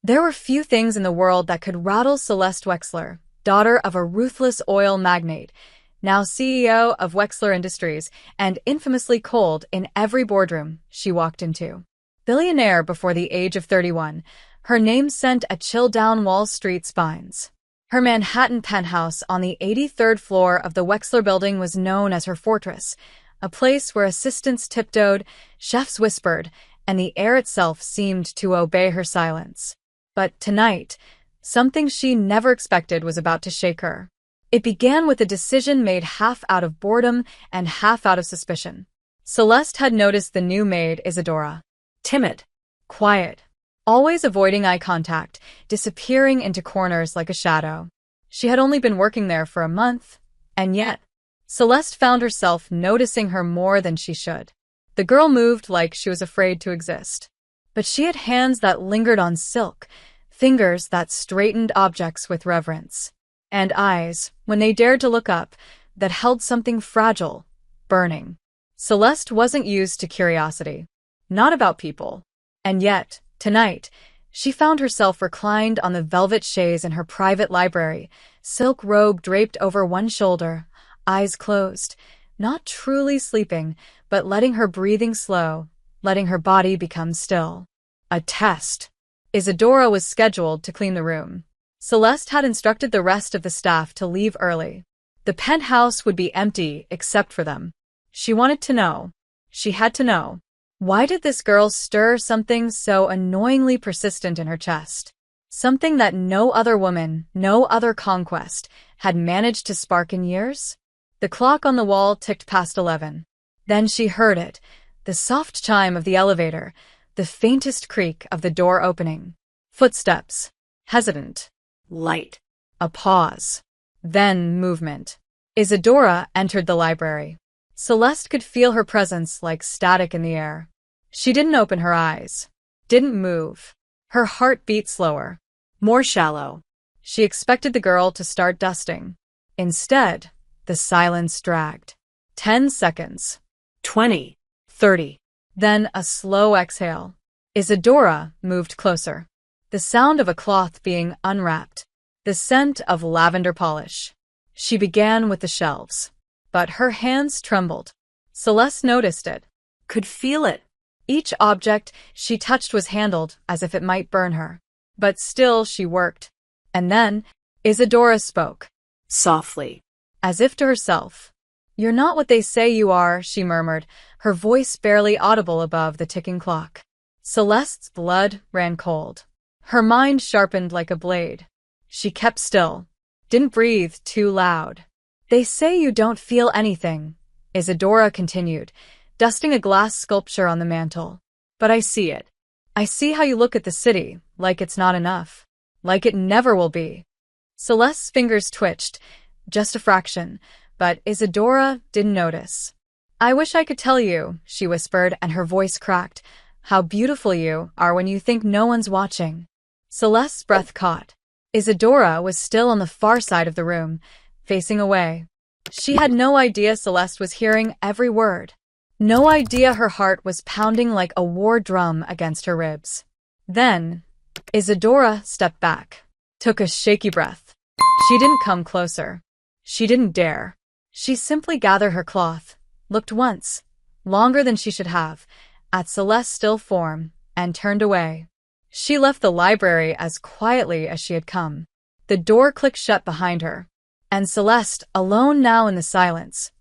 There were few things in the world that could rattle Celeste Wexler, daughter of a ruthless oil magnate, now CEO of Wexler Industries, and infamously cold in every boardroom she walked into. Billionaire before the age of 31, her name sent a chill down Wall Street spines. Her Manhattan penthouse on the 83rd floor of the Wexler building was known as her fortress, a place where assistants tiptoed, chefs whispered, and the air itself seemed to obey her silence. But tonight, something she never expected was about to shake her. It began with a decision made half out of boredom and half out of suspicion. Celeste had noticed the new maid, Isadora. Timid, quiet, always avoiding eye contact, disappearing into corners like a shadow. She had only been working there for a month, and yet, Celeste found herself noticing her more than she should. The girl moved like she was afraid to exist. But she had hands that lingered on silk, fingers that straightened objects with reverence, and eyes, when they dared to look up, that held something fragile, burning. Celeste wasn't used to curiosity. Not about people. And yet, tonight, she found herself reclined on the velvet chaise in her private library, silk robe draped over one shoulder, eyes closed, not truly sleeping, but letting her breathing slow, letting her body become still. A test. Isadora was scheduled to clean the room. Celeste had instructed the rest of the staff to leave early. The penthouse would be empty except for them. She wanted to know. She had to know. Why did this girl stir something so annoyingly persistent in her chest? Something that no other woman, no other conquest, had managed to spark in years? The clock on the wall ticked past 11. Then she heard it, the soft chime of the elevator, the faintest creak of the door opening. Footsteps. Hesitant. Light. A pause. Then movement. Isadora entered the library. Celeste could feel her presence like static in the air. She didn't open her eyes. Didn't move. Her heart beat slower. More shallow. She expected the girl to start dusting. Instead, the silence dragged. 10 seconds. 20. 30. Then a slow exhale. Isadora moved closer. The sound of a cloth being unwrapped. The scent of lavender polish. She began with the shelves. But her hands trembled. Celeste noticed it. Could feel it. Each object she touched was handled as if it might burn her. But still she worked. And then, Isadora spoke. Softly. As if to herself. "You're not what they say you are," she murmured, her voice barely audible above the ticking clock. Celeste's blood ran cold. Her mind sharpened like a blade. She kept still. Didn't breathe too loud. "They say you don't feel anything," Isadora continued, dusting a glass sculpture on the mantel. "But I see it. I see how you look at the city, like it's not enough. Like it never will be." Celeste's fingers twitched, just a fraction, but Isadora didn't notice. "I wish I could tell you," she whispered, and her voice cracked, "how beautiful you are when you think no one's watching." Celeste's breath caught. Isadora was still on the far side of the room, facing away. She had no idea Celeste was hearing every word. No idea her heart was pounding like a war drum against her ribs. Then, Isadora stepped back, took a shaky breath. She didn't come closer. She didn't dare. She simply gathered her cloth, looked once, longer than she should have, at Celeste's still form, and turned away. She left the library as quietly as she had come. The door clicked shut behind her, and Celeste, alone now in the silence,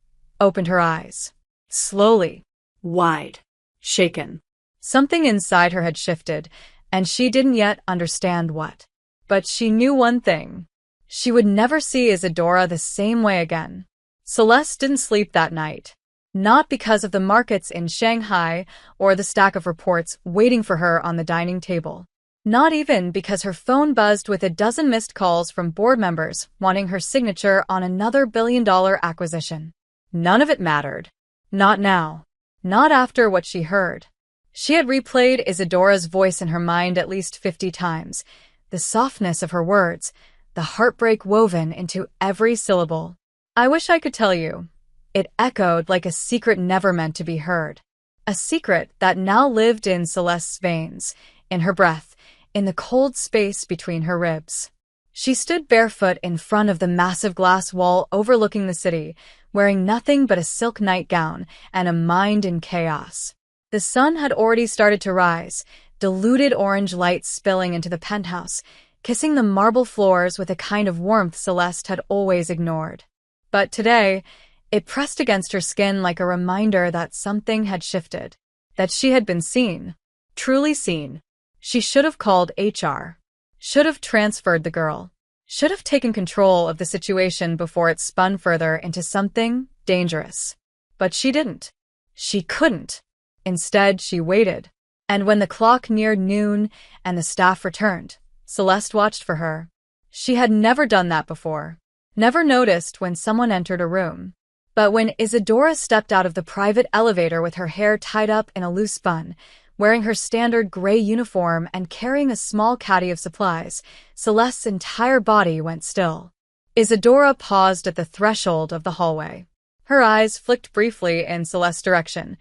opened her eyes. Slowly. Wide. Shaken. Something inside her had shifted, and she didn't yet understand what. But she knew one thing. She would never see Isadora the same way again. Celeste didn't sleep that night. Not because of the markets in Shanghai or the stack of reports waiting for her on the dining table. Not even because her phone buzzed with a dozen missed calls from board members wanting her signature on another billion-dollar acquisition. None of it mattered. Not now. Not after what she heard. She had replayed Isadora's voice in her mind at least 50 times. The softness of her words, the heartbreak woven into every syllable. "I wish I could tell you." It echoed like a secret never meant to be heard. A secret that now lived in Celeste's veins, in her breath, in the cold space between her ribs. She stood barefoot in front of the massive glass wall overlooking the city, wearing nothing but a silk nightgown and a mind in chaos. The sun had already started to rise, diluted orange light spilling into the penthouse, kissing the marble floors with a kind of warmth Celeste had always ignored. But today, it pressed against her skin like a reminder that something had shifted, that she had been seen, truly seen. She should have called HR, should have transferred the girl, should have taken control of the situation before it spun further into something dangerous. But she didn't. She couldn't. Instead, she waited. And when the clock neared noon and the staff returned, Celeste watched for her. She had never done that before, never noticed when someone entered a room. But when Isadora stepped out of the private elevator with her hair tied up in a loose bun, wearing her standard gray uniform and carrying a small caddy of supplies, Celeste's entire body went still. Isadora paused at the threshold of the hallway. Her eyes flicked briefly in Celeste's direction,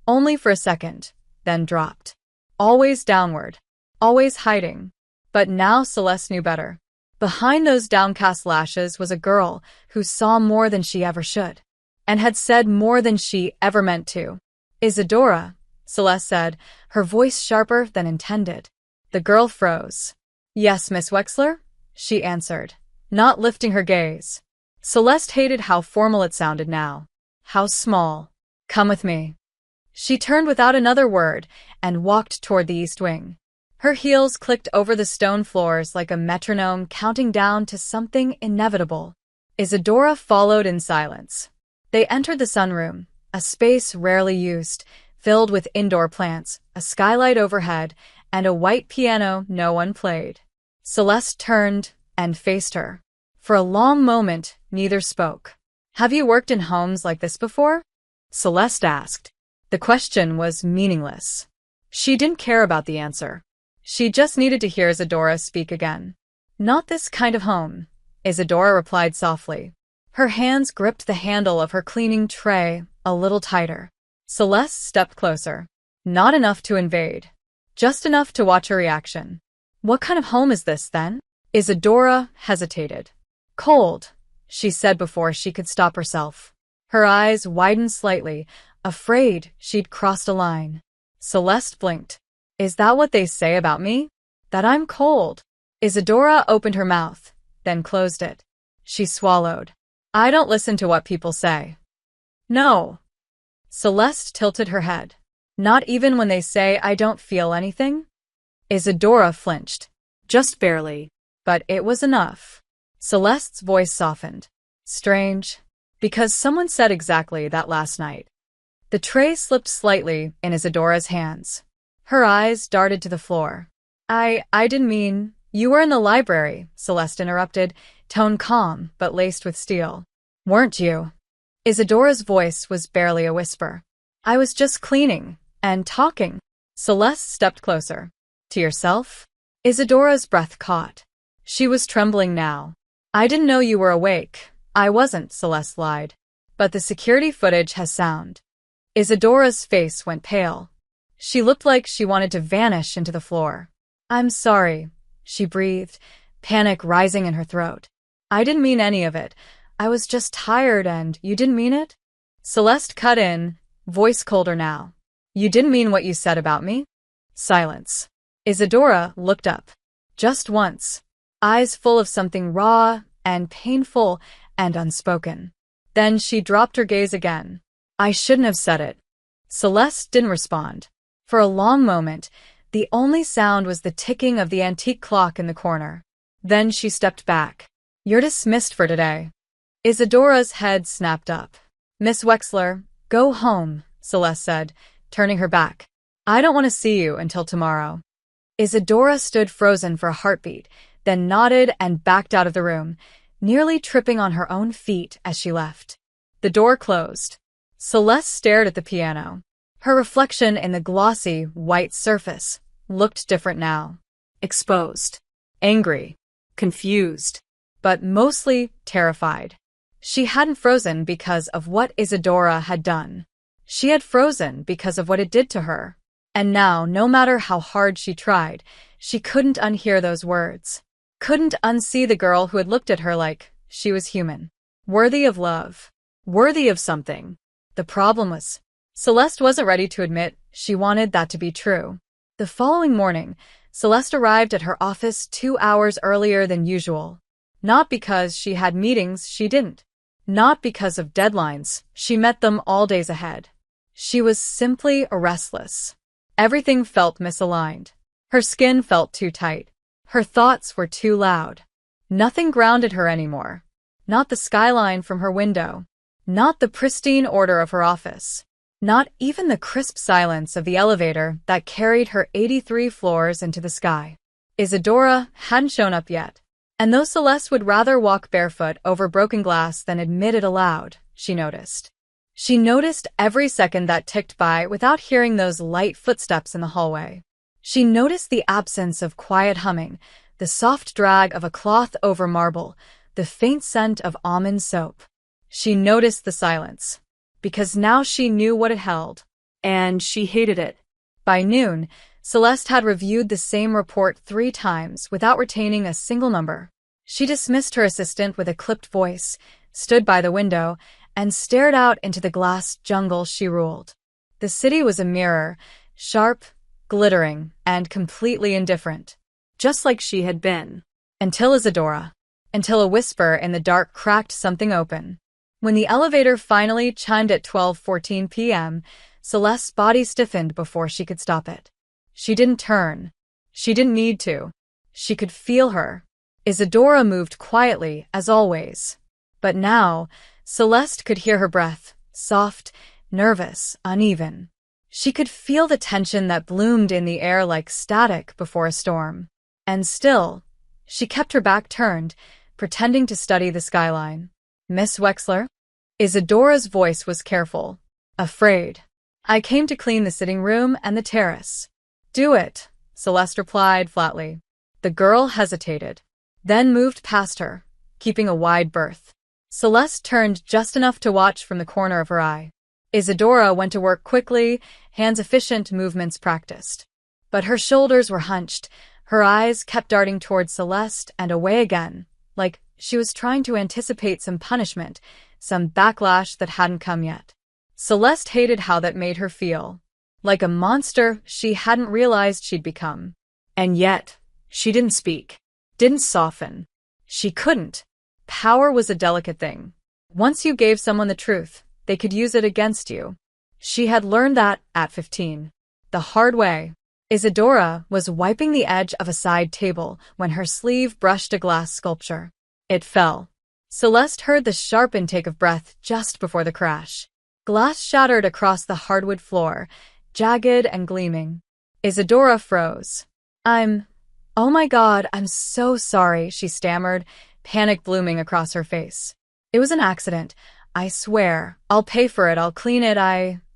only for a second, then dropped. Always downward, always hiding. But now Celeste knew better. Behind those downcast lashes was a girl who saw more than she ever should, and had said more than she ever meant to. Isadora, Celeste said, her voice sharper than intended. The girl froze. Yes, Miss Wexler, she answered, not lifting her gaze. Celeste hated how formal it sounded now. How small. Come with me. She turned without another word and walked toward the east wing. Her heels clicked over the stone floors like a metronome counting down to something inevitable. Isadora followed in silence. They entered the sunroom, a space rarely used, filled with indoor plants, a skylight overhead, and a white piano no one played. Celeste turned and faced her. For a long moment, neither spoke. Have you worked in homes like this before? Celeste asked. The question was meaningless. She didn't care about the answer. She just needed to hear Isadora speak again. Not this kind of home, Isadora replied softly. Her hands gripped the handle of her cleaning tray a little tighter. Celeste stepped closer. Not enough to invade. Just enough to watch her reaction. What kind of home is this, then? Isadora hesitated. Cold, she said before she could stop herself. Her eyes widened slightly, afraid she'd crossed a line. Celeste blinked. Is that what they say about me? That I'm cold? Isadora opened her mouth, then closed it. She swallowed. I don't listen to what people say. No. Celeste tilted her head. Not even when they say I don't feel anything? Isadora flinched. Just barely. But it was enough. Celeste's voice softened. Strange. Because someone said exactly that last night. The tray slipped slightly in Isadora's hands. Her eyes darted to the floor. I didn't mean... You were in the library, Celeste interrupted, tone calm but laced with steel. Weren't you? Isadora's voice was barely a whisper. I was just cleaning and talking. Celeste stepped closer. To yourself? Isadora's breath caught. She was trembling now. I didn't know you were awake. I wasn't, Celeste lied. But the security footage has sound. Isadora's face went pale. She looked like she wanted to vanish into the floor. I'm sorry, she breathed, panic rising in her throat. I didn't mean any of it. I was just tired and you didn't mean it? Celeste cut in, voice colder now. You didn't mean what you said about me? Silence. Isadora looked up. Just once. Eyes full of something raw and painful and unspoken. Then she dropped her gaze again. I shouldn't have said it. Celeste didn't respond. For a long moment, the only sound was the ticking of the antique clock in the corner. Then she stepped back. You're dismissed for today. Isadora's head snapped up. Miss Wexler, go home, Celeste said, turning her back. I don't want to see you until tomorrow. Isadora stood frozen for a heartbeat, then nodded and backed out of the room, nearly tripping on her own feet as she left. The door closed. Celeste stared at the piano. Her reflection in the glossy, white surface looked different now. Exposed. Angry. Confused. But mostly terrified. She hadn't frozen because of what Isadora had done. She had frozen because of what it did to her. And now, no matter how hard she tried, she couldn't unhear those words. Couldn't unsee the girl who had looked at her like she was human. Worthy of love. Worthy of something. The problem was, Celeste wasn't ready to admit she wanted that to be true. The following morning, Celeste arrived at her office 2 hours earlier than usual. Not because she had meetings, she didn't. Not because of deadlines, she met them all days ahead. She was simply restless. Everything felt misaligned. Her skin felt too tight. Her thoughts were too loud. Nothing grounded her anymore. Not the skyline from her window. Not the pristine order of her office. Not even the crisp silence of the elevator that carried her 83 floors into the sky. Isadora hadn't shown up yet. And though Celeste would rather walk barefoot over broken glass than admit it aloud, she noticed. She noticed every second that ticked by without hearing those light footsteps in the hallway. She noticed the absence of quiet humming, the soft drag of a cloth over marble, the faint scent of almond soap. She noticed the silence, because now she knew what it held, and she hated it. By noon, Celeste had reviewed the same report 3 times without retaining a single number. She dismissed her assistant with a clipped voice, stood by the window, and stared out into the glass jungle she ruled. The city was a mirror, sharp, glittering, and completely indifferent, just like she had been. Until a whisper in the dark cracked something open. When the elevator finally chimed at 12:14 p.m., Celeste's body stiffened before she could stop it. She didn't turn. She didn't need to. She could feel her. Isadora moved quietly, as always. But now, Celeste could hear her breath, soft, nervous, uneven. She could feel the tension that bloomed in the air like static before a storm. And still, she kept her back turned, pretending to study the skyline. "Miss Wexler?" Isadora's voice was careful, afraid. "I came to clean the sitting room and the terrace." "Do it," Celeste replied flatly. The girl hesitated, then moved past her, keeping a wide berth. Celeste turned just enough to watch from the corner of her eye. Isadora went to work quickly, hands-efficient movements practiced. But her shoulders were hunched, her eyes kept darting towards Celeste and away again, like she was trying to anticipate some punishment, some backlash that hadn't come yet. Celeste hated how that made her feel, like a monster she hadn't realized she'd become. And yet, she didn't speak, didn't soften. She couldn't. Power was a delicate thing. Once you gave someone the truth, they could use it against you. She had learned that at 15. The hard way. Isadora was wiping the edge of a side table when her sleeve brushed a glass sculpture. It fell. Celeste heard the sharp intake of breath just before the crash. Glass shattered across the hardwood floor, jagged and gleaming. Isadora froze. Oh my God, I'm so sorry, she stammered, panic blooming across her face. "It was an accident. I swear. I'll pay for it. I'll clean it.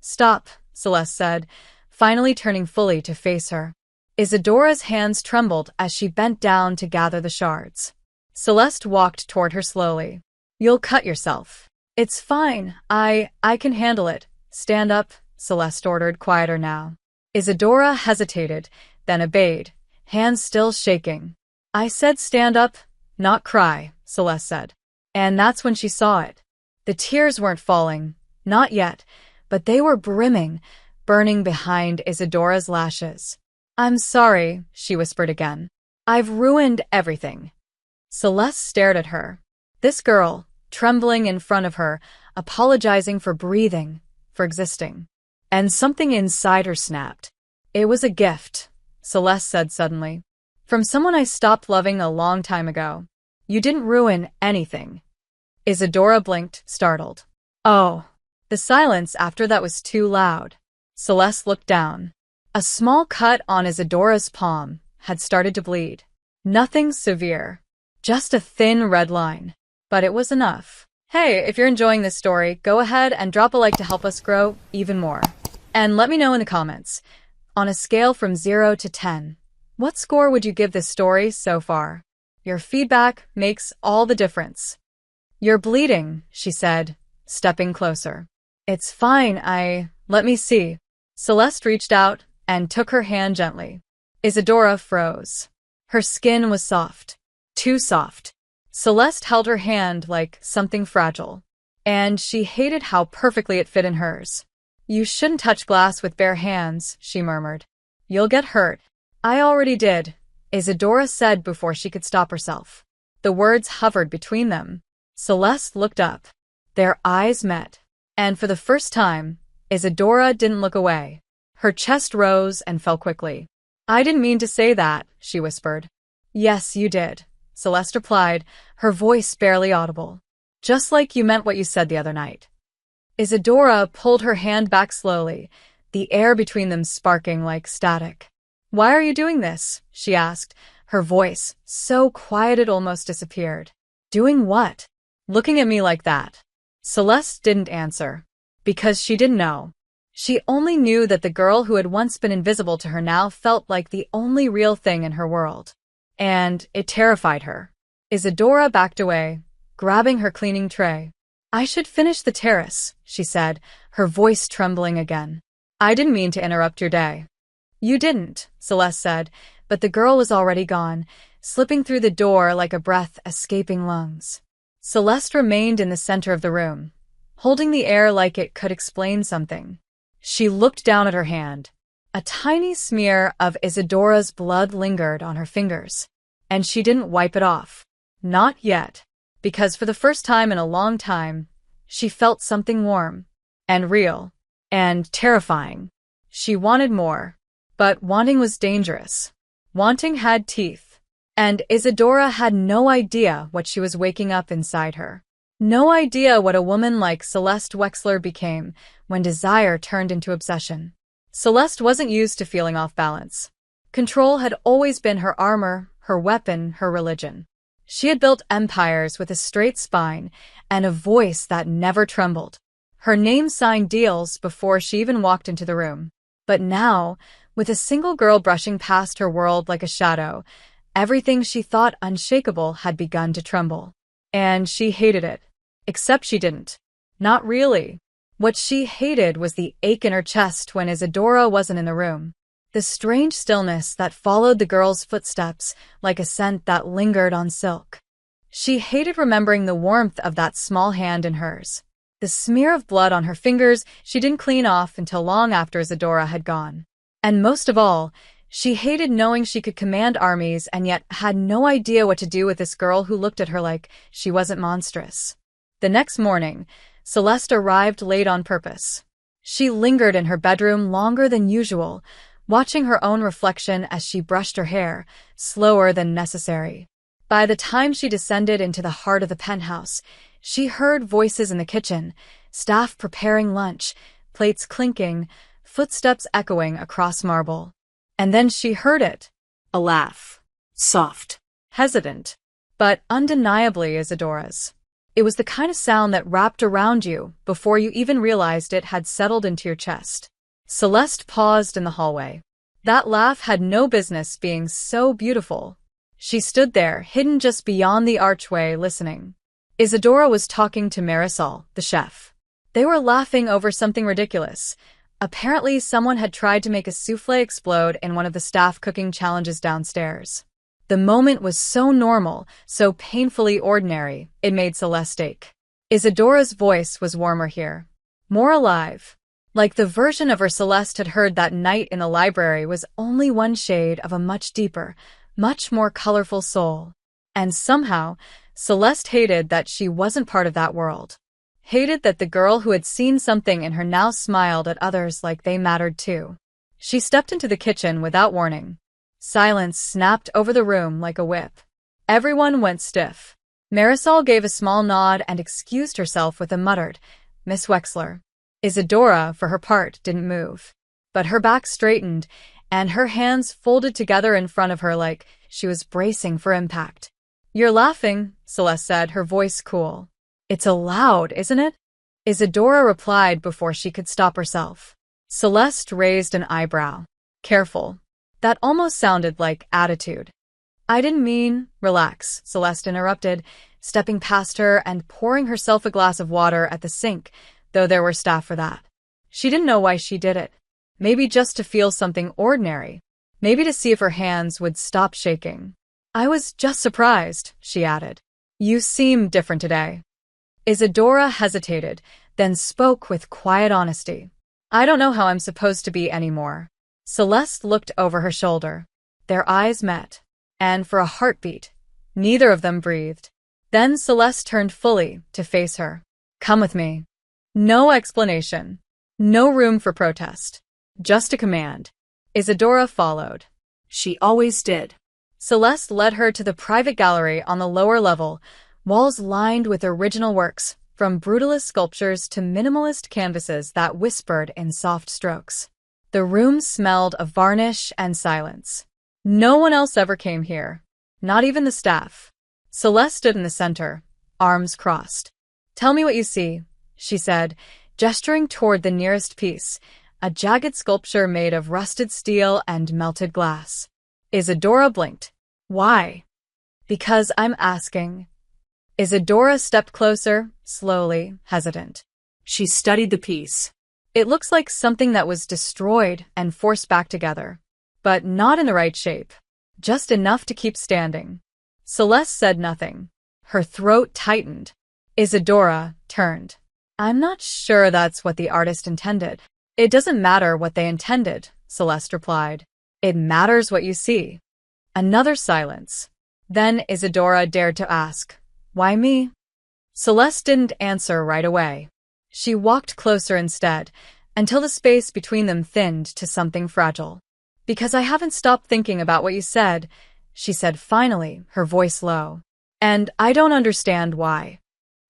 Stop," Celeste said, finally turning fully to face her. Isadora's hands trembled as she bent down to gather the shards. Celeste walked toward her slowly. "You'll cut yourself." "It's fine. I can handle it." "Stand up," Celeste ordered, quieter now. Isadora hesitated, then obeyed, hands still shaking. "I said stand up, not cry," Celeste said. And that's when she saw it. The tears weren't falling, not yet, but they were brimming, burning behind Isadora's lashes. "I'm sorry," she whispered again. "I've ruined everything." Celeste stared at her. This girl, trembling in front of her, apologizing for breathing, for existing. And something inside her snapped. "It was a gift," Celeste said suddenly. "From someone I stopped loving a long time ago. You didn't ruin anything." Isadora blinked, startled. "Oh." The silence after that was too loud. Celeste looked down. A small cut on Isadora's palm had started to bleed. Nothing severe. Just a thin red line. But it was enough. Hey, if you're enjoying this story, go ahead and drop a like to help us grow even more. And let me know in the comments, on a scale from 0 to 10, what score would you give this story so far? Your feedback makes all the difference. "You're bleeding," she said, stepping closer. "It's fine, let me see." Celeste reached out, and took her hand gently. Isadora froze. Her skin was soft. Too soft. Celeste held her hand like something fragile, and she hated how perfectly it fit in hers. "You shouldn't touch glass with bare hands," she murmured. "You'll get hurt." "I already did," Isadora said before she could stop herself. The words hovered between them. Celeste looked up. Their eyes met. And for the first time, Isadora didn't look away. Her chest rose and fell quickly. "I didn't mean to say that," she whispered. "Yes, you did," Celeste replied, her voice barely audible. "Just like you meant what you said the other night." Isadora pulled her hand back slowly, the air between them sparking like static. "Why are you doing this?" she asked, her voice so quiet it almost disappeared. "Doing what?" "Looking at me like that." Celeste didn't answer. Because she didn't know. She only knew that the girl who had once been invisible to her now felt like the only real thing in her world. And it terrified her. Isadora backed away, grabbing her cleaning tray. "I should finish the terrace," she said, her voice trembling again. "I didn't mean to interrupt your day." "You didn't," Celeste said, but the girl was already gone, slipping through the door like a breath escaping lungs. Celeste remained in the center of the room, holding the air like it could explain something. She looked down at her hand. A tiny smear of Isadora's blood lingered on her fingers, and she didn't wipe it off. Not yet, because for the first time in a long time, she felt something warm, and real, and terrifying. She wanted more, but wanting was dangerous. Wanting had teeth, and Isadora had no idea what she was waking up inside her. No idea what a woman like Celeste Wexler became when desire turned into obsession. Celeste wasn't used to feeling off balance. Control had always been her armor, her weapon, her religion. She had built empires with a straight spine and a voice that never trembled. Her name signed deals before she even walked into the room. But now, with a single girl brushing past her world like a shadow, everything she thought unshakable had begun to tremble. And she hated it. Except she didn't. Not really. What she hated was the ache in her chest when Isadora wasn't in the room. The strange stillness that followed the girl's footsteps like a scent that lingered on silk. She hated remembering the warmth of that small hand in hers. The smear of blood on her fingers she didn't clean off until long after Isadora had gone. And most of all, she hated knowing she could command armies and yet had no idea what to do with this girl who looked at her like she wasn't monstrous. The next morning, Celeste arrived late on purpose. She lingered in her bedroom longer than usual, watching her own reflection as she brushed her hair, slower than necessary. By the time she descended into the heart of the penthouse, she heard voices in the kitchen, staff preparing lunch, plates clinking, footsteps echoing across marble. And then she heard it. A laugh. Soft. Hesitant. But undeniably Isadora's. It was the kind of sound that wrapped around you before you even realized it had settled into your chest. Celeste paused in the hallway. That laugh had no business being so beautiful. She stood there, hidden just beyond the archway, listening. Isadora was talking to Marisol, the chef. They were laughing over something ridiculous. Apparently, someone had tried to make a soufflé explode in one of the staff cooking challenges downstairs. The moment was so normal, so painfully ordinary, it made Celeste ache. Isadora's voice was warmer here. More alive. Like the version of her Celeste had heard that night in the library was only one shade of a much deeper, much more colorful soul. And somehow, Celeste hated that she wasn't part of that world. Hated that the girl who had seen something in her now smiled at others like they mattered too. She stepped into the kitchen without warning. Silence snapped over the room like a whip. Everyone went stiff. Marisol gave a small nod and excused herself with a muttered, "Miss Wexler." Isadora, for her part, didn't move. But her back straightened, and her hands folded together in front of her like she was bracing for impact. "You're laughing," Celeste said, her voice cool. "It's allowed, isn't it?" Isadora replied before she could stop herself. Celeste raised an eyebrow. "Careful." That almost sounded like attitude. "I didn't mean—" "Relax," Celeste interrupted, stepping past her and pouring herself a glass of water at the sink, though there were staff for that. She didn't know why she did it. Maybe just to feel something ordinary. Maybe to see if her hands would stop shaking. I was just surprised, she added. You seem different today. Isadora hesitated, then spoke with quiet honesty. I don't know how I'm supposed to be anymore. Celeste looked over her shoulder. Their eyes met, and for a heartbeat, neither of them breathed. Then Celeste turned fully to face her. Come with me. No explanation. No room for protest. Just a command. Isadora followed. She always did. Celeste led her to the private gallery on the lower level, walls lined with original works, from brutalist sculptures to minimalist canvases that whispered in soft strokes. The room smelled of varnish and silence. No one else ever came here. Not even the staff. Celeste stood in the center, arms crossed. Tell me what you see, she said, gesturing toward the nearest piece, a jagged sculpture made of rusted steel and melted glass. Isadora blinked. Why? Because I'm asking. Isadora stepped closer, slowly, hesitant. She studied the piece. It looks like something that was destroyed and forced back together, but not in the right shape, just enough to keep standing. Celeste said nothing. Her throat tightened. Isadora turned. I'm not sure that's what the artist intended. It doesn't matter what they intended, Celeste replied. It matters what you see. Another silence. Then Isadora dared to ask, why me? Celeste didn't answer right away. She walked closer instead, until the space between them thinned to something fragile. Because I haven't stopped thinking about what you said, she said finally, her voice low. And I don't understand why.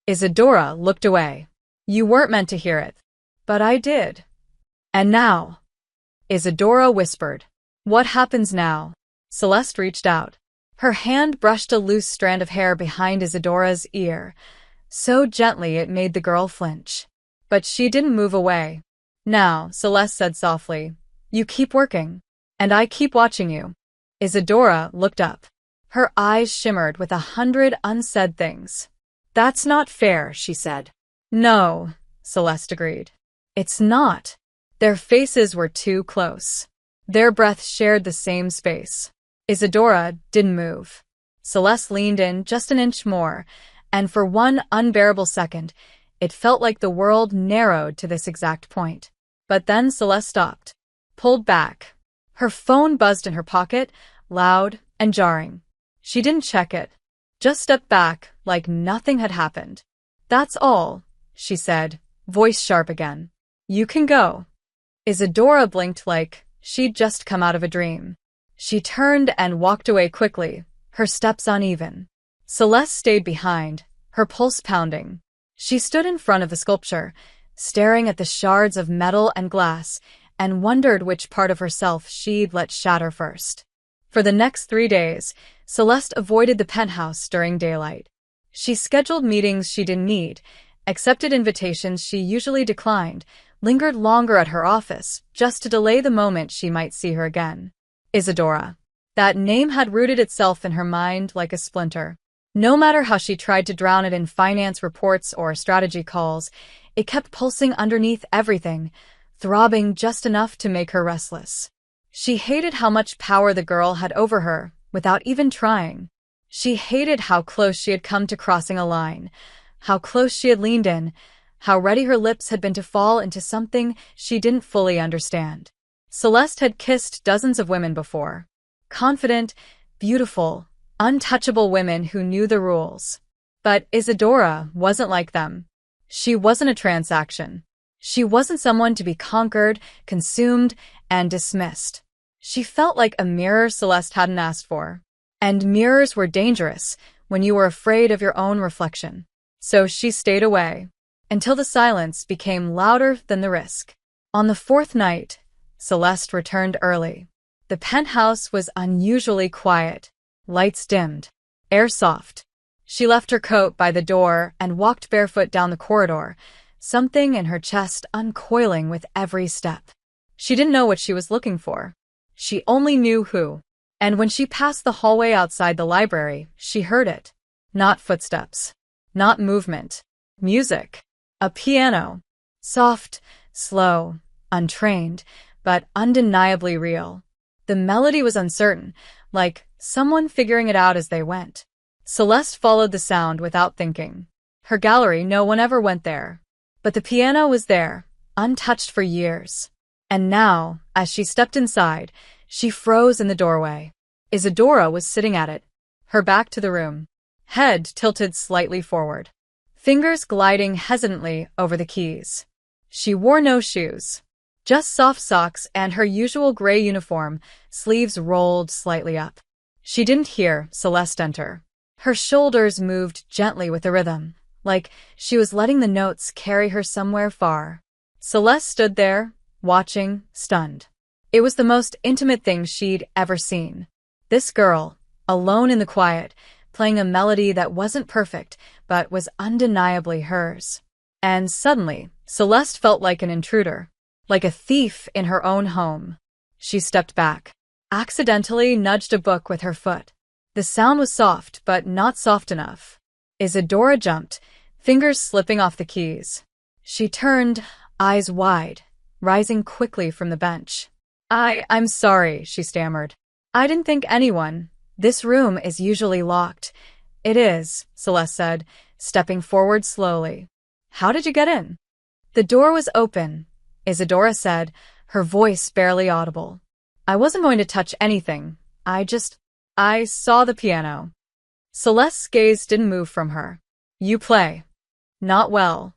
Isadora looked away. You weren't meant to hear it. But I did. And now? Isadora whispered. What happens now? Celeste reached out. Her hand brushed a loose strand of hair behind Isadora's ear, so gently it made the girl flinch. But she didn't move away. Now, Celeste said softly, you keep working, and I keep watching you. Isadora looked up. Her eyes shimmered with 100 unsaid things. That's not fair, she said. No, Celeste agreed. It's not. Their faces were too close. Their breaths shared the same space. Isadora didn't move. Celeste leaned in just an inch more, and for one unbearable second, it felt like the world narrowed to this exact point. But then Celeste stopped, pulled back. Her phone buzzed in her pocket, loud and jarring. She didn't check it, just stepped back like nothing had happened. That's all, she said, voice sharp again. You can go. Isadora blinked like she'd just come out of a dream. She turned and walked away quickly, her steps uneven. Celeste stayed behind, her pulse pounding. She stood in front of the sculpture, staring at the shards of metal and glass, and wondered which part of herself she'd let shatter first. For the next 3 days, Celeste avoided the penthouse during daylight. She scheduled meetings she didn't need, accepted invitations she usually declined, lingered longer at her office just to delay the moment she might see her again. Isadora. That name had rooted itself in her mind like a splinter. No matter how she tried to drown it in finance reports or strategy calls, it kept pulsing underneath everything, throbbing just enough to make her restless. She hated how much power the girl had over her, without even trying. She hated how close she had come to crossing a line, how close she had leaned in, how ready her lips had been to fall into something she didn't fully understand. Celeste had kissed dozens of women before. Confident, beautiful, untouchable women who knew the rules. But Isadora wasn't like them. She wasn't a transaction. She wasn't someone to be conquered, consumed, and dismissed. She felt like a mirror Celeste hadn't asked for. And mirrors were dangerous when you were afraid of your own reflection. So she stayed away, until the silence became louder than the risk. On the 4th night, Celeste returned early. The penthouse was unusually quiet, lights dimmed, air soft. She left her coat by the door and walked barefoot down the corridor, something in her chest uncoiling with every step. She didn't know what she was looking for. She only knew who. And when she passed the hallway outside the library, she heard it. Not footsteps. Not movement. Music. A piano. Soft, slow, untrained, but undeniably real. The melody was uncertain, like someone figuring it out as they went. Celeste followed the sound without thinking. Her gallery, no one ever went there. But the piano was there, untouched for years. And now, as she stepped inside, she froze in the doorway. Isadora was sitting at it, her back to the room, head tilted slightly forward, fingers gliding hesitantly over the keys. She wore no shoes, just soft socks and her usual gray uniform, sleeves rolled slightly up. She didn't hear Celeste enter. Her shoulders moved gently with the rhythm, like she was letting the notes carry her somewhere far. Celeste stood there, watching, stunned. It was the most intimate thing she'd ever seen. This girl, alone in the quiet, playing a melody that wasn't perfect, but was undeniably hers. And suddenly, Celeste felt like an intruder, like a thief in her own home. She stepped back, accidentally nudged a book with her foot. The sound was soft, but not soft enough. Isadora jumped, fingers slipping off the keys. She turned, eyes wide, rising quickly from the bench. I'm sorry, she stammered. I didn't think anyone. This room is usually locked. It is, Celeste said, stepping forward slowly. How did you get in? The door was open, Isadora said, her voice barely audible. I wasn't going to touch anything. I saw the piano. Celeste's gaze didn't move from her. You play. Not well.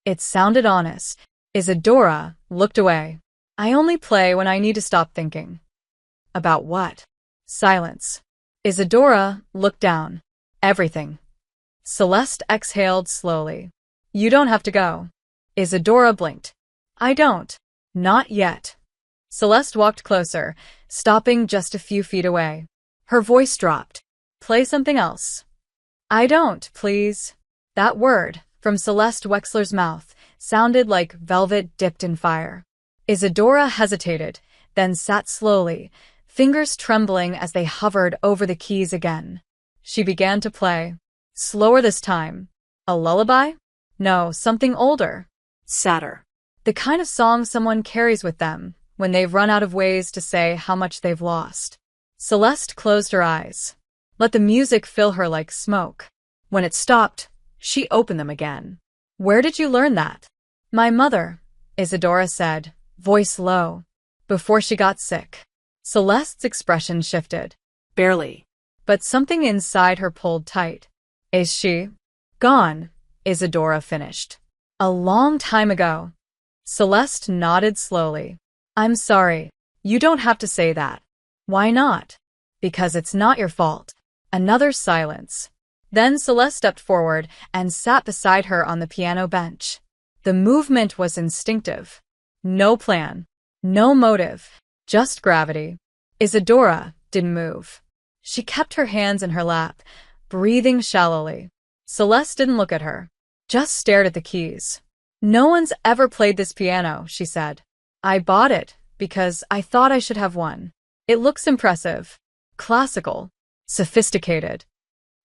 It sounded honest. Isadora looked away. I only play when I need to stop thinking. About what? Silence. Isadora looked down. Everything. Celeste exhaled slowly. You don't have to go. Isadora blinked. I don't. Not yet. Celeste walked closer, stopping just a few feet away. Her voice dropped. Play something else. I don't, please. That word, from Celeste Wexler's mouth, sounded like velvet dipped in fire. Isadora hesitated, then sat slowly, fingers trembling as they hovered over the keys again. She began to play. Slower this time. A lullaby? No, something older. Sadder. The kind of song someone carries with them when they've run out of ways to say how much they've lost. Celeste closed her eyes. Let the music fill her like smoke. When it stopped, she opened them again. Where did you learn that? My mother, Isadora said, voice low. Before she got sick. Celeste's expression shifted. Barely. But something inside her pulled tight. Is she? Gone, Isadora finished. A long time ago. Celeste nodded slowly. I'm sorry. You don't have to say that. Why not? Because it's not your fault. Another silence. Then Celeste stepped forward and sat beside her on the piano bench. The movement was instinctive. No plan. No motive. Just gravity. Isadora didn't move. She kept her hands in her lap, breathing shallowly. Celeste didn't look at her. Just stared at the keys. No one's ever played this piano, she said. I bought it because I thought I should have one. It looks impressive, classical, sophisticated,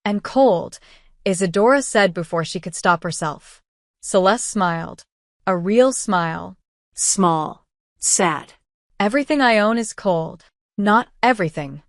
and cold, Isadora said before she could stop herself. Celeste smiled. A real smile. Small. Sad. Everything I own is cold. Not everything.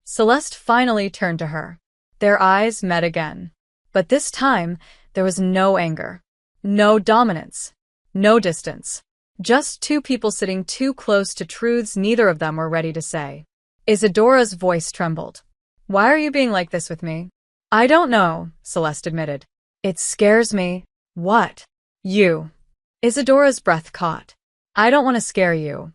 Celeste finally turned to her. Their eyes met again. But this time, there was no anger. No dominance. No distance. Just two people sitting too close to truths neither of them were ready to say. Isadora's voice trembled. Why are you being like this with me? I don't know, Celeste admitted. It scares me. What? You. Isadora's breath caught. I don't want to scare you.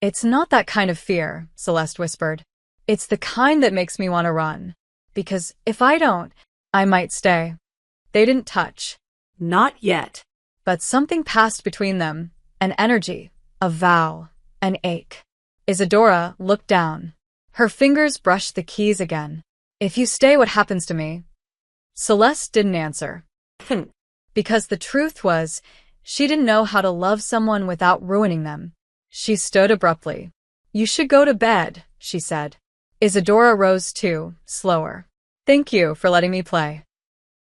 It's not that kind of fear, Celeste whispered. It's the kind that makes me want to run. Because if I don't, I might stay. They didn't touch. Not yet. But something passed between them. An energy, a vow, an ache. Isadora looked down. Her fingers brushed the keys again. If you stay, what happens to me? Celeste didn't answer. Because the truth was, she didn't know how to love someone without ruining them. She stood abruptly. You should go to bed, she said. Isadora rose too, slower. Thank you for letting me play.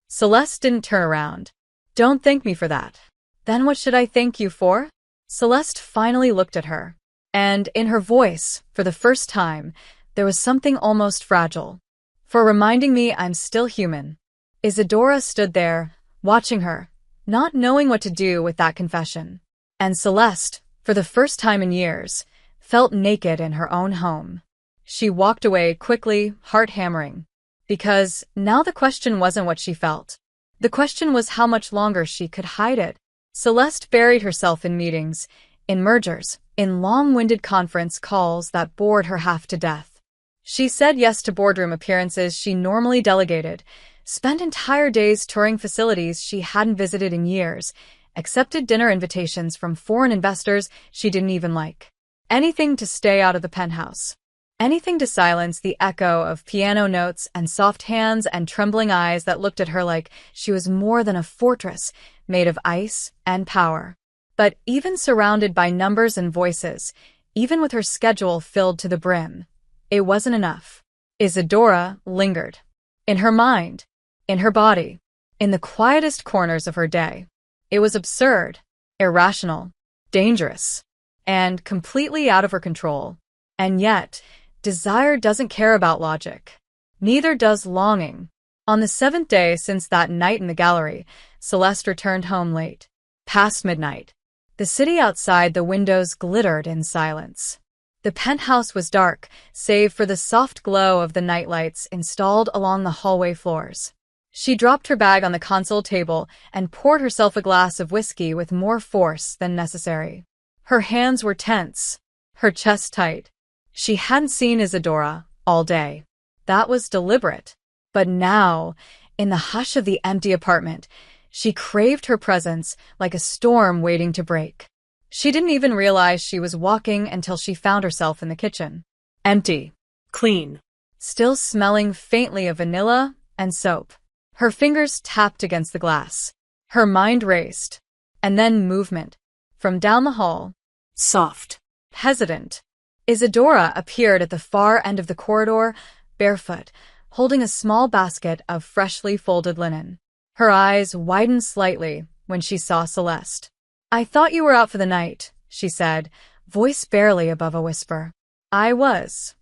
Celeste didn't turn around. Don't thank me for that. Then what should I thank you for? Celeste finally looked at her. And in her voice, for the first time, there was something almost fragile. For reminding me I'm still human. Isadora stood there, watching her, not knowing what to do with that confession. And Celeste, for the first time in years, felt naked in her own home. She walked away quickly, heart hammering. Because now the question wasn't what she felt. The question was how much longer she could hide it. Celeste buried herself in meetings, in mergers, in long-winded conference calls that bored her half to death. She said yes to boardroom appearances she normally delegated, spent entire days touring facilities she hadn't visited in years, accepted dinner invitations from foreign investors she didn't even like. Anything to stay out of the penthouse. Anything to silence the echo of piano notes and soft hands and trembling eyes that looked at her like she was more than a fortress made of ice and power. But even surrounded by numbers and voices, even with her schedule filled to the brim, it wasn't enough. Isadora lingered. In her mind, in her body, in the quietest corners of her day. It was absurd, irrational, dangerous, and completely out of her control. And yet, desire doesn't care about logic. Neither does longing. On the 7th day since that night in the gallery, Celeste returned home late. Past midnight. The city outside the windows glittered in silence. The penthouse was dark, save for the soft glow of the nightlights installed along the hallway floors. She dropped her bag on the console table and poured herself a glass of whiskey with more force than necessary. Her hands were tense, her chest tight. She hadn't seen Isadora all day. That was deliberate. But now, in the hush of the empty apartment, she craved her presence like a storm waiting to break. She didn't even realize she was walking until she found herself in the kitchen. Empty. Clean. Still smelling faintly of vanilla and soap. Her fingers tapped against the glass. Her mind raced. And then movement. From down the hall. Soft. Hesitant. Isadora appeared at the far end of the corridor, barefoot, holding a small basket of freshly folded linen. Her eyes widened slightly when she saw Celeste. "I thought you were out for the night," she said, voice barely above a whisper. "I was."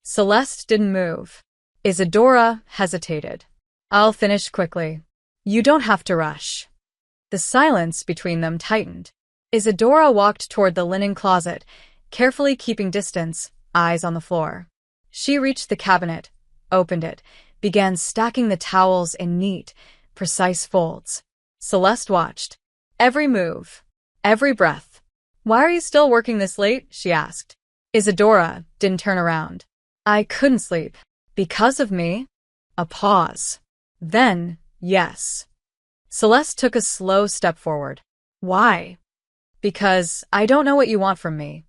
Celeste didn't move. Isadora hesitated. "I'll finish quickly. You don't have to rush." The silence between them tightened. Isadora walked toward the linen closet, carefully keeping distance, eyes on the floor. She reached the cabinet, opened it, began stacking the towels in neat, precise folds. Celeste watched. Every move. Every breath. "Why are you still working this late?" she asked. Isadora didn't turn around. "I couldn't sleep." "Because of me?" A pause. Then, yes. Celeste took a slow step forward. "Why?" "Because I don't know what you want from me."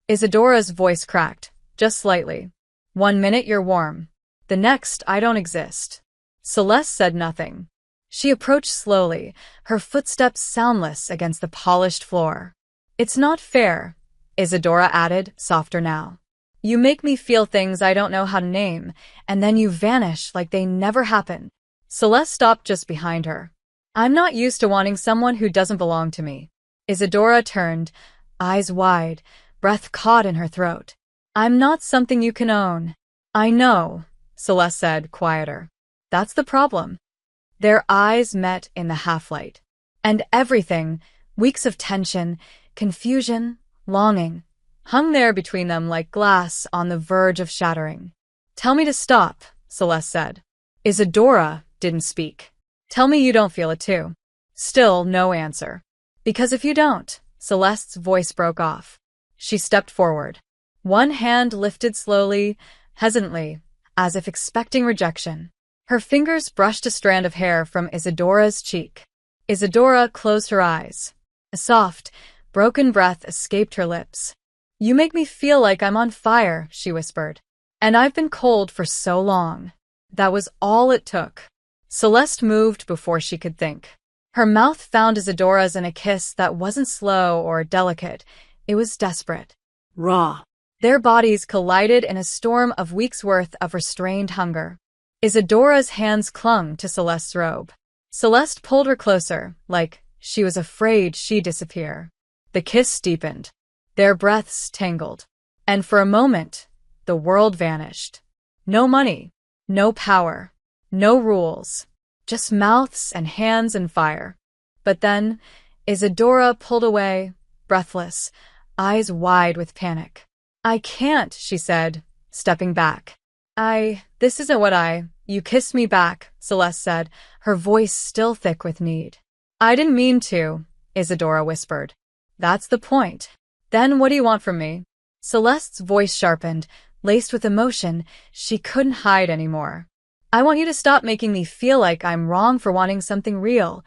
Isadora's voice cracked, just slightly. "1 minute you're warm. The next I don't exist." Celeste said nothing. She approached slowly, her footsteps soundless against the polished floor. "It's not fair," Isadora added, softer now. "You make me feel things I don't know how to name, and then you vanish like they never happened." Celeste stopped just behind her. "I'm not used to wanting someone who doesn't belong to me." Isadora turned, eyes wide, breath caught in her throat. "I'm not something you can own." "I know," Celeste said, quieter. "That's the problem." Their eyes met in the half-light. And everything, weeks of tension, confusion, longing, hung there between them like glass on the verge of shattering. "Tell me to stop," Celeste said. Isadora didn't speak. "Tell me you don't feel it too." Still no answer. "Because if you don't," Celeste's voice broke off. She stepped forward. One hand lifted slowly, hesitantly, as if expecting rejection. Her fingers brushed a strand of hair from Isadora's cheek. Isadora closed her eyes. A soft, broken breath escaped her lips. "You make me feel like I'm on fire," she whispered. "And I've been cold for so long." That was all it took. Celeste moved before she could think. Her mouth found Isadora's in a kiss that wasn't slow or delicate. It was desperate. Raw. Their bodies collided in a storm of weeks' worth of restrained hunger. Isadora's hands clung to Celeste's robe. Celeste pulled her closer, like she was afraid she'd disappear. The kiss deepened. Their breaths tangled. And for a moment, the world vanished. No money, no power, no rules, just mouths and hands and fire. But then, Isadora pulled away, breathless, eyes wide with panic. I can't, she said, stepping back. This isn't what you kissed me back, Celeste said, her voice still thick with need. I didn't mean to, Isadora whispered. That's the point. Then what do you want from me? Celeste's voice sharpened, laced with emotion she couldn't hide anymore. I want you to stop making me feel like I'm wrong for wanting something real,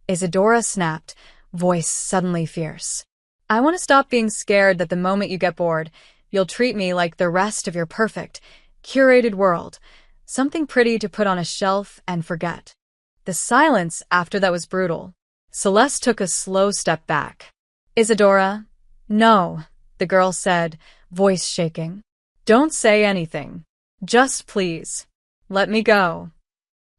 Isadora snapped, voice suddenly fierce. I want to stop being scared that the moment you get bored, you'll treat me like the rest of your perfect, curated world, something pretty to put on a shelf and forget. The silence after that was brutal. Celeste took a slow step back. Isadora, no, the girl said, voice shaking. Don't say anything. Just please. Let me go.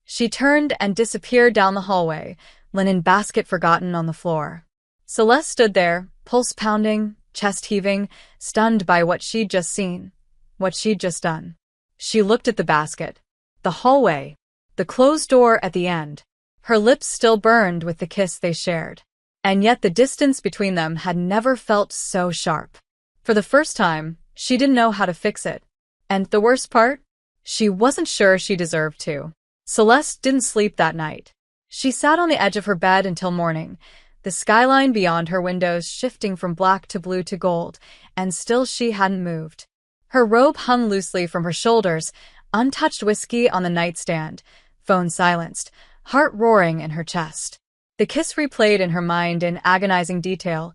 She turned and disappeared down the hallway, linen basket forgotten on the floor. Celeste stood there, pulse pounding, chest heaving, stunned by what she'd just seen, what she'd just done. She looked at the basket, the hallway, the closed door at the end. Her lips still burned with the kiss they shared. And yet the distance between them had never felt so sharp. For the first time, she didn't know how to fix it. And the worst part? She wasn't sure she deserved to. Celeste didn't sleep that night. She sat on the edge of her bed until morning, the skyline beyond her windows shifting from black to blue to gold, and still she hadn't moved. Her robe hung loosely from her shoulders, untouched whiskey on the nightstand, phone silenced, heart roaring in her chest. The kiss replayed in her mind in agonizing detail,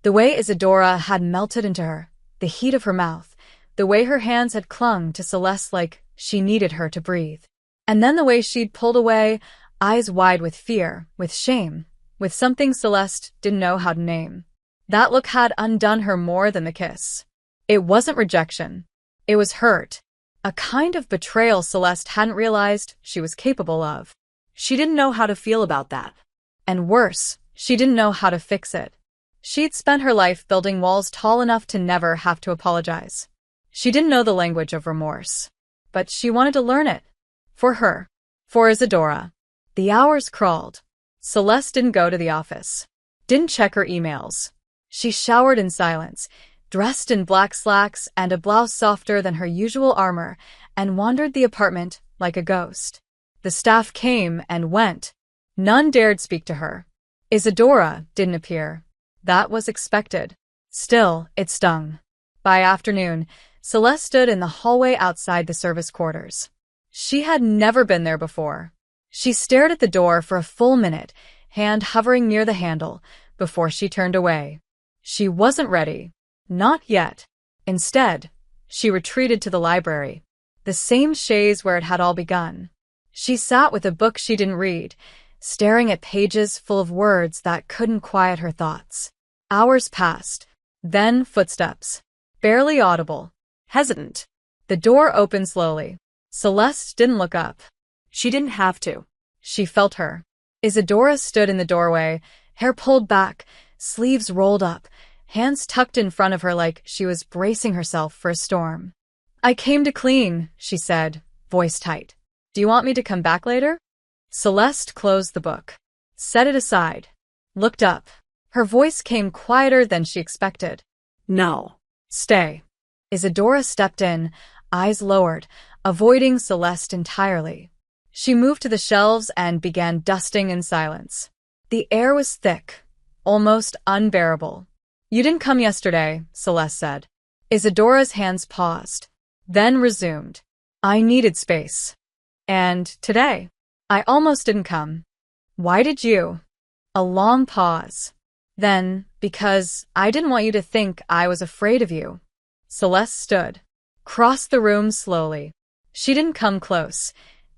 the way Isadora had melted into her, the heat of her mouth, the way her hands had clung to Celeste like she needed her to breathe. And then the way she'd pulled away, eyes wide with fear, with shame, with something Celeste didn't know how to name. That look had undone her more than the kiss. It wasn't rejection. It was hurt. A kind of betrayal Celeste hadn't realized she was capable of. She didn't know how to feel about that. And worse, she didn't know how to fix it. She'd spent her life building walls tall enough to never have to apologize. She didn't know the language of remorse. But she wanted to learn it. For her. For Isadora. The hours crawled. Celeste didn't go to the office. Didn't check her emails. She showered in silence, dressed in black slacks and a blouse softer than her usual armor, and wandered the apartment like a ghost. The staff came and went. None dared speak to her. Isadora didn't appear. That was expected. Still, it stung. By afternoon, Celeste stood in the hallway outside the service quarters. She had never been there before. She stared at the door for a full minute, hand hovering near the handle, before she turned away. She wasn't ready. Not yet. Instead, she retreated to the library, the same chaise where it had all begun. She sat with a book she didn't read, staring at pages full of words that couldn't quiet her thoughts. Hours passed. Then footsteps. Barely audible. Hesitant. The door opened slowly. Celeste didn't look up. She didn't have to. She felt her. Isadora stood in the doorway, hair pulled back, sleeves rolled up, hands tucked in front of her like she was bracing herself for a storm. I came to clean, she said, voice tight. Do you want me to come back later? Celeste closed the book, set it aside, looked up. Her voice came quieter than she expected. No. Stay. Isadora stepped in, eyes lowered, avoiding Celeste entirely. She moved to the shelves and began dusting in silence. The air was thick, almost unbearable. You didn't come yesterday, Celeste said. Isadora's hands paused, then resumed. I needed space. And today, I almost didn't come. Why did you? A long pause. Then, because I didn't want you to think I was afraid of you. Celeste stood, crossed the room slowly. She didn't come close,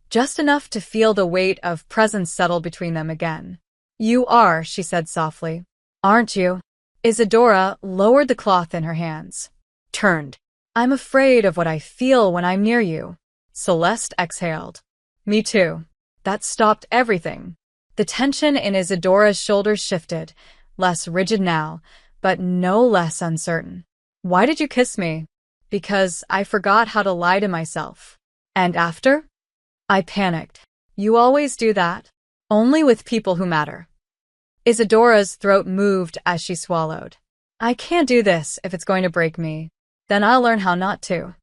just enough to feel the weight of presence settle between them again. You are, she said softly. Aren't you? Isadora lowered the cloth in her hands. Turned. I'm afraid of what I feel when I'm near you. Celeste exhaled. Me too. That stopped everything. The tension in Isadora's shoulders shifted, less rigid now, but no less uncertain. Why did you kiss me? Because I forgot how to lie to myself. And after? I panicked. You always do that. Only with people who matter. Isadora's throat moved as she swallowed. I can't do this if it's going to break me. Then I'll learn how not to.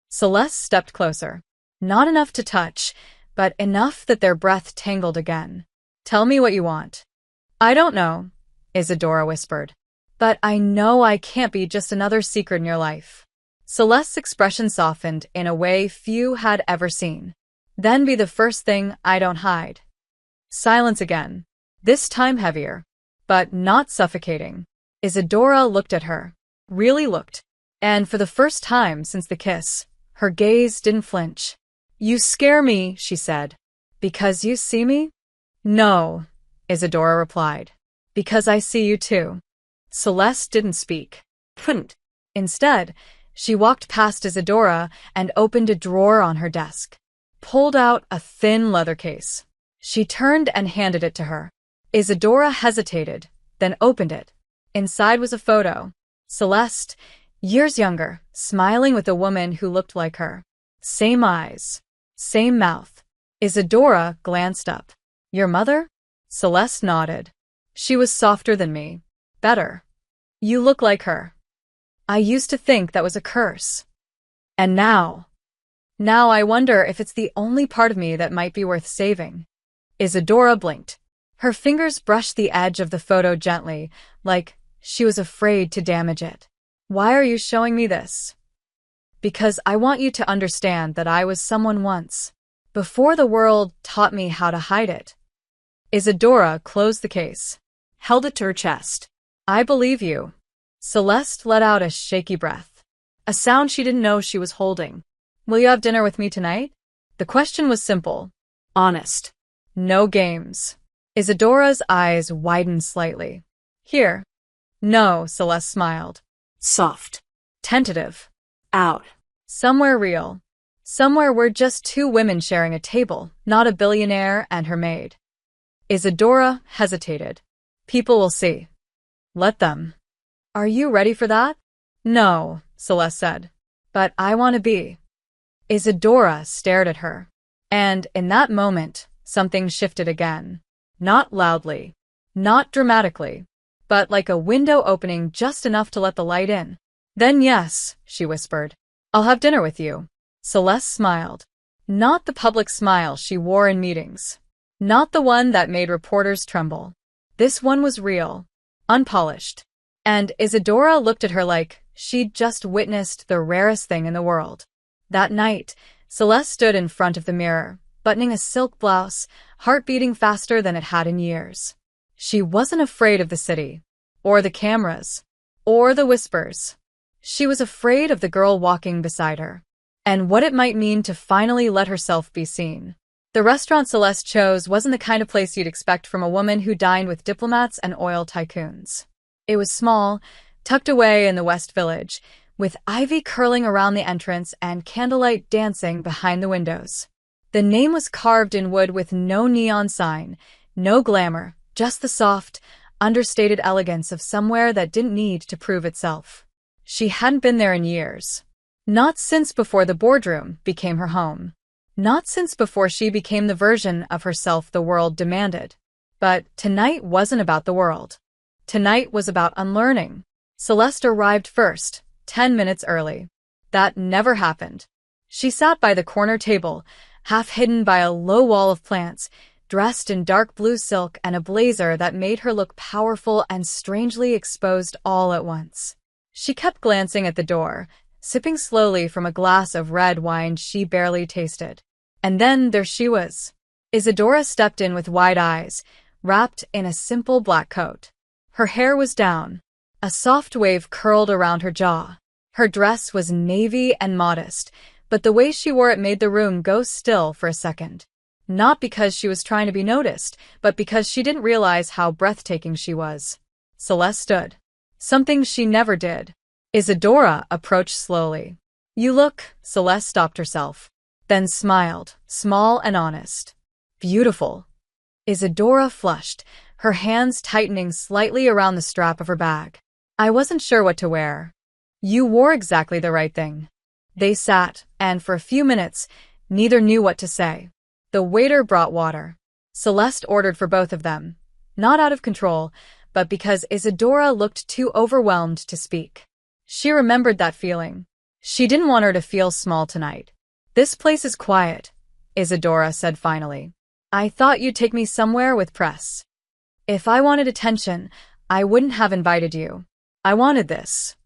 Celeste stepped closer. Not enough to touch, but enough that their breath tangled again. Tell me what you want. I don't know, Isadora whispered. But I know I can't be just another secret in your life. Celeste's expression softened in a way few had ever seen. Then be the first thing I don't hide. Silence again. This time heavier, but not suffocating. Isadora looked at her. Really looked. And for the first time since the kiss, her gaze didn't flinch. You scare me, she said. Because you see me? No, Isadora replied. Because I see you too. Celeste didn't speak. Couldn't. Instead, she walked past Isadora and opened a drawer on her desk. Pulled out a thin leather case. She turned and handed it to her. Isadora hesitated, then opened it. Inside was a photo. Celeste, years younger, smiling with a woman who looked like her. Same eyes. Same mouth. Isadora glanced up. Your mother? Celeste nodded. She was softer than me. Better. You look like her. I used to think that was a curse. And now I wonder if it's the only part of me that might be worth saving. Isadora blinked. Her fingers brushed the edge of the photo gently, like she was afraid to damage it. Why are you showing me this? Because I want you to understand that I was someone once, before the world taught me how to hide it. Isadora closed the case, held it to her chest. I believe you. Celeste let out a shaky breath, a sound she didn't know she was holding. Will you have dinner with me tonight? The question was simple. Honest. No games. Isadora's eyes widened slightly. Here. No, Celeste smiled. Soft. Tentative. Out. Somewhere real. Somewhere we're just two women sharing a table, not a billionaire and her maid. Isadora hesitated. People will see. Let them. Are you ready for that? No, Celeste said. But I want to be. Isadora stared at her. And in that moment, something shifted again. Not loudly. Not dramatically. But like a window opening just enough to let the light in. Then yes, she whispered. I'll have dinner with you. Celeste smiled. Not the public smile she wore in meetings. Not the one that made reporters tremble. This one was real. Unpolished. And Isadora looked at her like she'd just witnessed the rarest thing in the world. That night, Celeste stood in front of the mirror, buttoning a silk blouse, heart beating faster than it had in years. She wasn't afraid of the city, or the cameras, or the whispers. She was afraid of the girl walking beside her, and what it might mean to finally let herself be seen. The restaurant Celeste chose wasn't the kind of place you'd expect from a woman who dined with diplomats and oil tycoons. It was small, tucked away in the West Village, with ivy curling around the entrance and candlelight dancing behind the windows. The name was carved in wood with no neon sign, no glamour, just the soft, understated elegance of somewhere that didn't need to prove itself. She hadn't been there in years. Not since before the boardroom became her home. Not since before she became the version of herself the world demanded. But tonight wasn't about the world. Tonight was about unlearning. Celeste arrived first, 10 minutes early. That never happened. She sat by the corner table, half hidden by a low wall of plants, dressed in dark blue silk and a blazer that made her look powerful and strangely exposed all at once. She kept glancing at the door, sipping slowly from a glass of red wine she barely tasted. And then there she was. Isadora stepped in with wide eyes, wrapped in a simple black coat. Her hair was down. A soft wave curled around her jaw. Her dress was navy and modest, but the way she wore it made the room go still for a second. Not because she was trying to be noticed, but because she didn't realize how breathtaking she was. Celeste stood. Something she never did. Isadora approached slowly. You look, Celeste stopped herself, then smiled, small and honest. Beautiful. Isadora flushed, her hands tightening slightly around the strap of her bag. I wasn't sure what to wear. You wore exactly the right thing. They sat, and for a few minutes, neither knew what to say. The waiter brought water. Celeste ordered for both of them, not out of control, but because Isadora looked too overwhelmed to speak. She remembered that feeling. She didn't want her to feel small tonight. This place is quiet, Isadora said finally. I thought you'd take me somewhere with press. If I wanted attention, I wouldn't have invited you. I wanted this.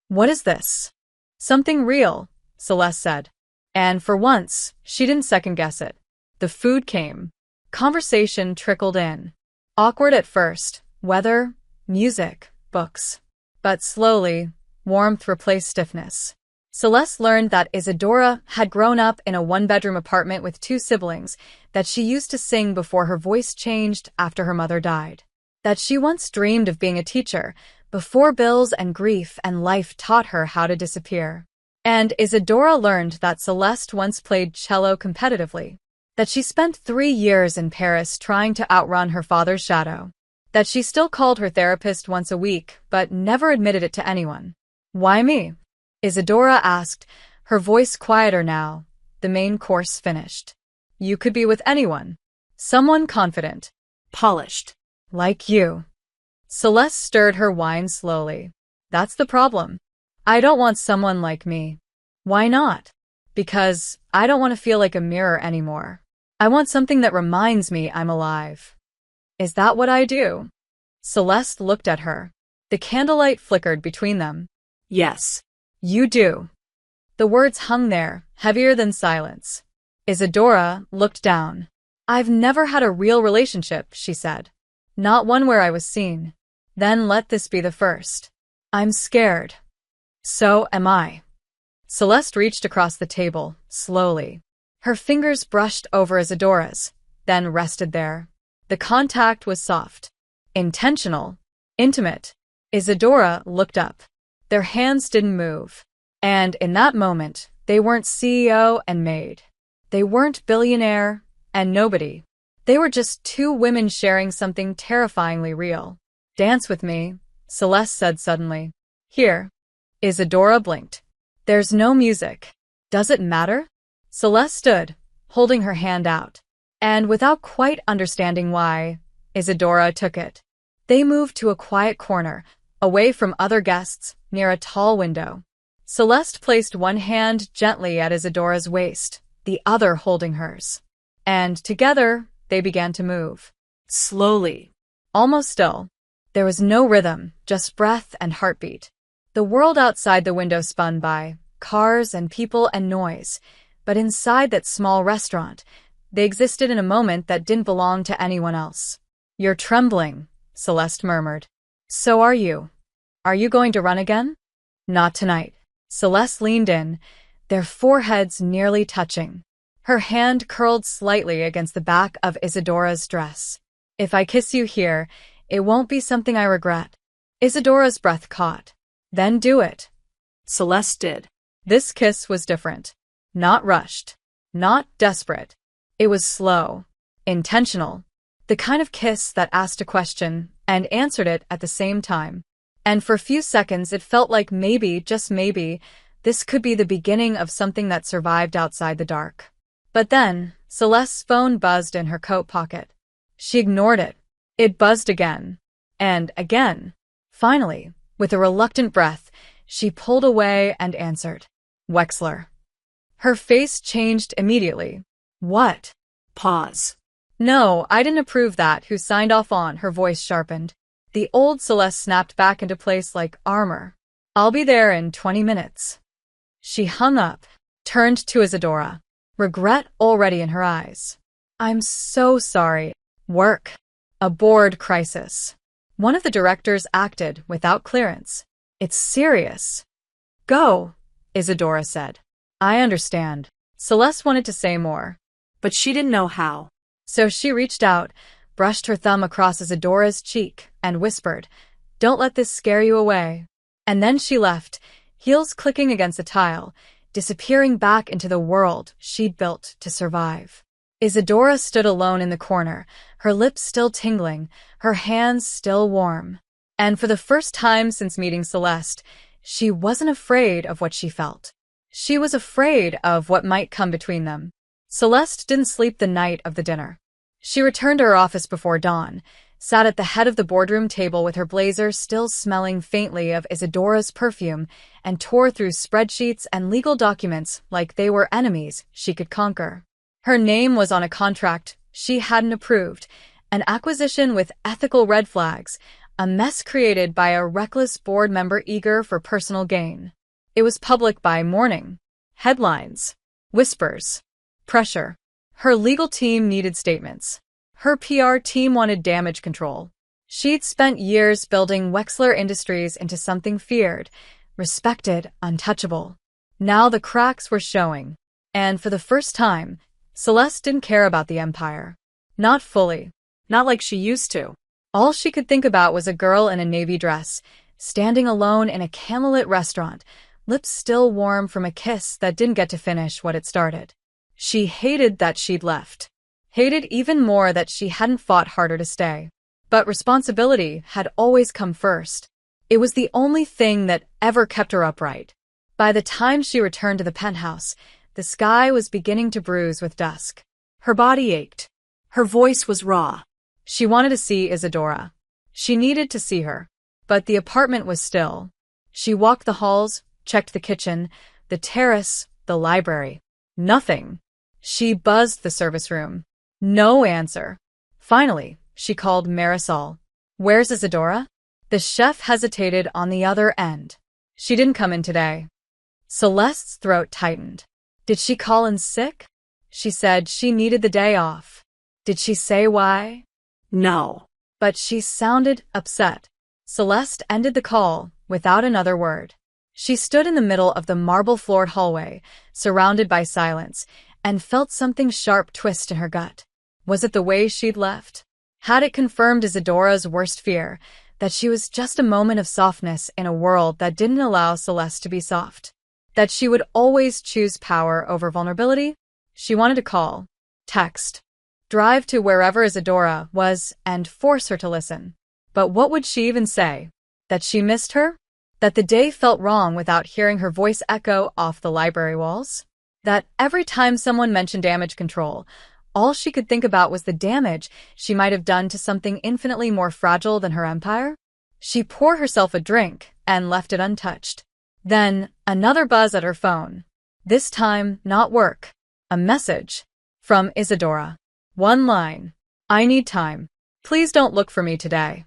What is this? Something real, Celeste said. And for once, she didn't second-guess it. The food came. Conversation trickled in. Awkward at first, weather, music, books. But slowly, warmth replaced stiffness. Celeste learned that Isadora had grown up in a one-bedroom apartment with two siblings, that she used to sing before her voice changed after her mother died. That she once dreamed of being a teacher, before bills and grief and life taught her how to disappear. And Isadora learned that Celeste once played cello competitively. That she spent 3 years in Paris trying to outrun her father's shadow. That she still called her therapist once a week, but never admitted it to anyone. Why me? Isadora asked, her voice quieter now, the main course finished. You could be with anyone. Someone confident. Polished. Like you. Celeste stirred her wine slowly. That's the problem. I don't want someone like me. Why not? Because I don't want to feel like a mirror anymore. I want something that reminds me I'm alive. Is that what I do? Celeste looked at her. The candlelight flickered between them. Yes. You do. The words hung there, heavier than silence. Isadora looked down. I've never had a real relationship, she said. Not one where I was seen. Then let this be the first. I'm scared. So am I. Celeste reached across the table, slowly. Her fingers brushed over Isadora's, then rested there. The contact was soft, intentional, intimate. Isadora looked up. Their hands didn't move. And in that moment, they weren't CEO and Maid. They weren't Billionaire and nobody. They were just two women sharing something terrifyingly real. Dance with me, Celeste said suddenly. Here. Isadora blinked. There's no music. Does it matter? Celeste stood, holding her hand out. And without quite understanding why, Isadora took it. They moved to a quiet corner, away from other guests, near a tall window. Celeste placed one hand gently at Isadora's waist, the other holding hers. And together, they began to move. Slowly. Almost still. There was no rhythm, just breath and heartbeat. The world outside the window spun by, cars and people and noise. But inside that small restaurant, they existed in a moment that didn't belong to anyone else. You're trembling, Celeste murmured. So are you. Are you going to run again? Not tonight. Celeste leaned in, their foreheads nearly touching. Her hand curled slightly against the back of Isadora's dress. If I kiss you here, it won't be something I regret. Isadora's breath caught. Then do it. Celeste did. This kiss was different. Not rushed. Not desperate. It was slow. Intentional. The kind of kiss that asked a question and answered it at the same time. And for a few seconds it felt like maybe, just maybe, this could be the beginning of something that survived outside the dark. But then, Celeste's phone buzzed in her coat pocket. She ignored it. It buzzed again. And again. Finally, with a reluctant breath, she pulled away and answered. Wexler. Her face changed immediately. What? Pause. No, I didn't approve that. Who signed off on? Her voice sharpened. The old Celeste snapped back into place like armor. I'll be there in 20 minutes. She hung up, turned to Isadora, regret already in her eyes. I'm so sorry. Work. A board crisis. One of the directors acted without clearance. It's serious. Go, Isadora said. I understand. Celeste wanted to say more, but she didn't know how. So she reached out, brushed her thumb across Isadora's cheek, and whispered, Don't let this scare you away. And then she left, heels clicking against the tile, disappearing back into the world she'd built to survive. Isadora stood alone in the corner, her lips still tingling, her hands still warm. And for the first time since meeting Celeste, she wasn't afraid of what she felt. She was afraid of what might come between them. Celeste didn't sleep the night of the dinner. She returned to her office before dawn, sat at the head of the boardroom table with her blazer still smelling faintly of Isadora's perfume, and tore through spreadsheets and legal documents like they were enemies she could conquer. Her name was on a contract she hadn't approved, an acquisition with ethical red flags, a mess created by a reckless board member eager for personal gain. It was public by morning. Headlines, whispers, pressure. Her legal team needed statements. Her PR team wanted damage control. She'd spent years building Wexler Industries into something feared, respected, untouchable. Now the cracks were showing. And for the first time, Celeste didn't care about the empire. Not fully. Not like she used to. All she could think about was a girl in a navy dress, standing alone in a candlelit restaurant, lips still warm from a kiss that didn't get to finish what it started. She hated that she'd left. Hated even more that she hadn't fought harder to stay. But responsibility had always come first. It was the only thing that ever kept her upright. By the time she returned to the penthouse, the sky was beginning to bruise with dusk. Her body ached. Her voice was raw. She wanted to see Isadora. She needed to see her. But the apartment was still. She walked the halls, checked the kitchen, the terrace, the library. Nothing. She buzzed the service room. No answer. Finally, she called Marisol. "Where's Isadora?" The chef hesitated on the other end. "She didn't come in today." Celeste's throat tightened. Did she call in sick? She said she needed the day off. Did she say why? No. But she sounded upset. Celeste ended the call without another word. She stood in the middle of the marble-floored hallway, surrounded by silence, and felt something sharp twist in her gut. Was it the way she'd left? Had it confirmed Isadora's worst fear, that she was just a moment of softness in a world that didn't allow Celeste to be soft? That she would always choose power over vulnerability? She wanted to call, text, drive to wherever Isadora was, and force her to listen. But what would she even say? That she missed her? That the day felt wrong without hearing her voice echo off the library walls? That every time someone mentioned damage control, all she could think about was the damage she might have done to something infinitely more fragile than her empire? She poured herself a drink and left it untouched. Then, another buzz at her phone. This time, not work. A message. From Isadora. One line. "I need time. Please don't look for me today."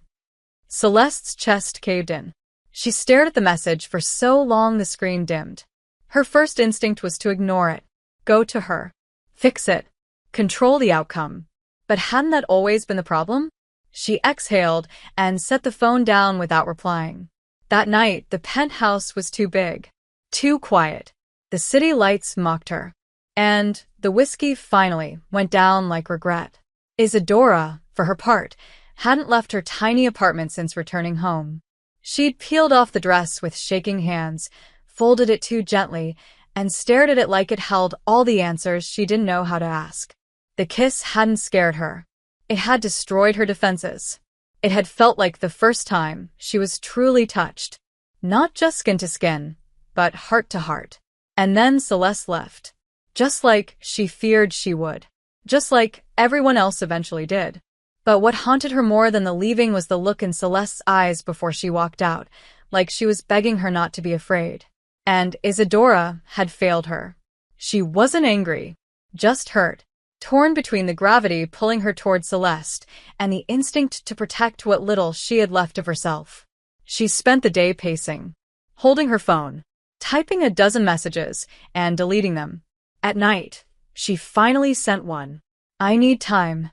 Celeste's chest caved in. She stared at the message for so long the screen dimmed. Her first instinct was to ignore it. Go to her. Fix it. Control the outcome. But hadn't that always been the problem? She exhaled and set the phone down without replying. That night, the penthouse was too big. Too quiet. The city lights mocked her. And the whiskey finally went down like regret. Isadora, for her part, hadn't left her tiny apartment since returning home. She'd peeled off the dress with shaking hands, folded it too gently, and stared at it like it held all the answers she didn't know how to ask. The kiss hadn't scared her. It had destroyed her defenses. It had felt like the first time she was truly touched. Not just skin to skin, but heart to heart. And then Celeste left. Just like she feared she would. Just like everyone else eventually did. But what haunted her more than the leaving was the look in Celeste's eyes before she walked out, like she was begging her not to be afraid. And Isadora had failed her. She wasn't angry, just hurt, torn between the gravity pulling her toward Celeste and the instinct to protect what little she had left of herself. She spent the day pacing, holding her phone, typing a dozen messages and deleting them. At night, she finally sent one. "I need time."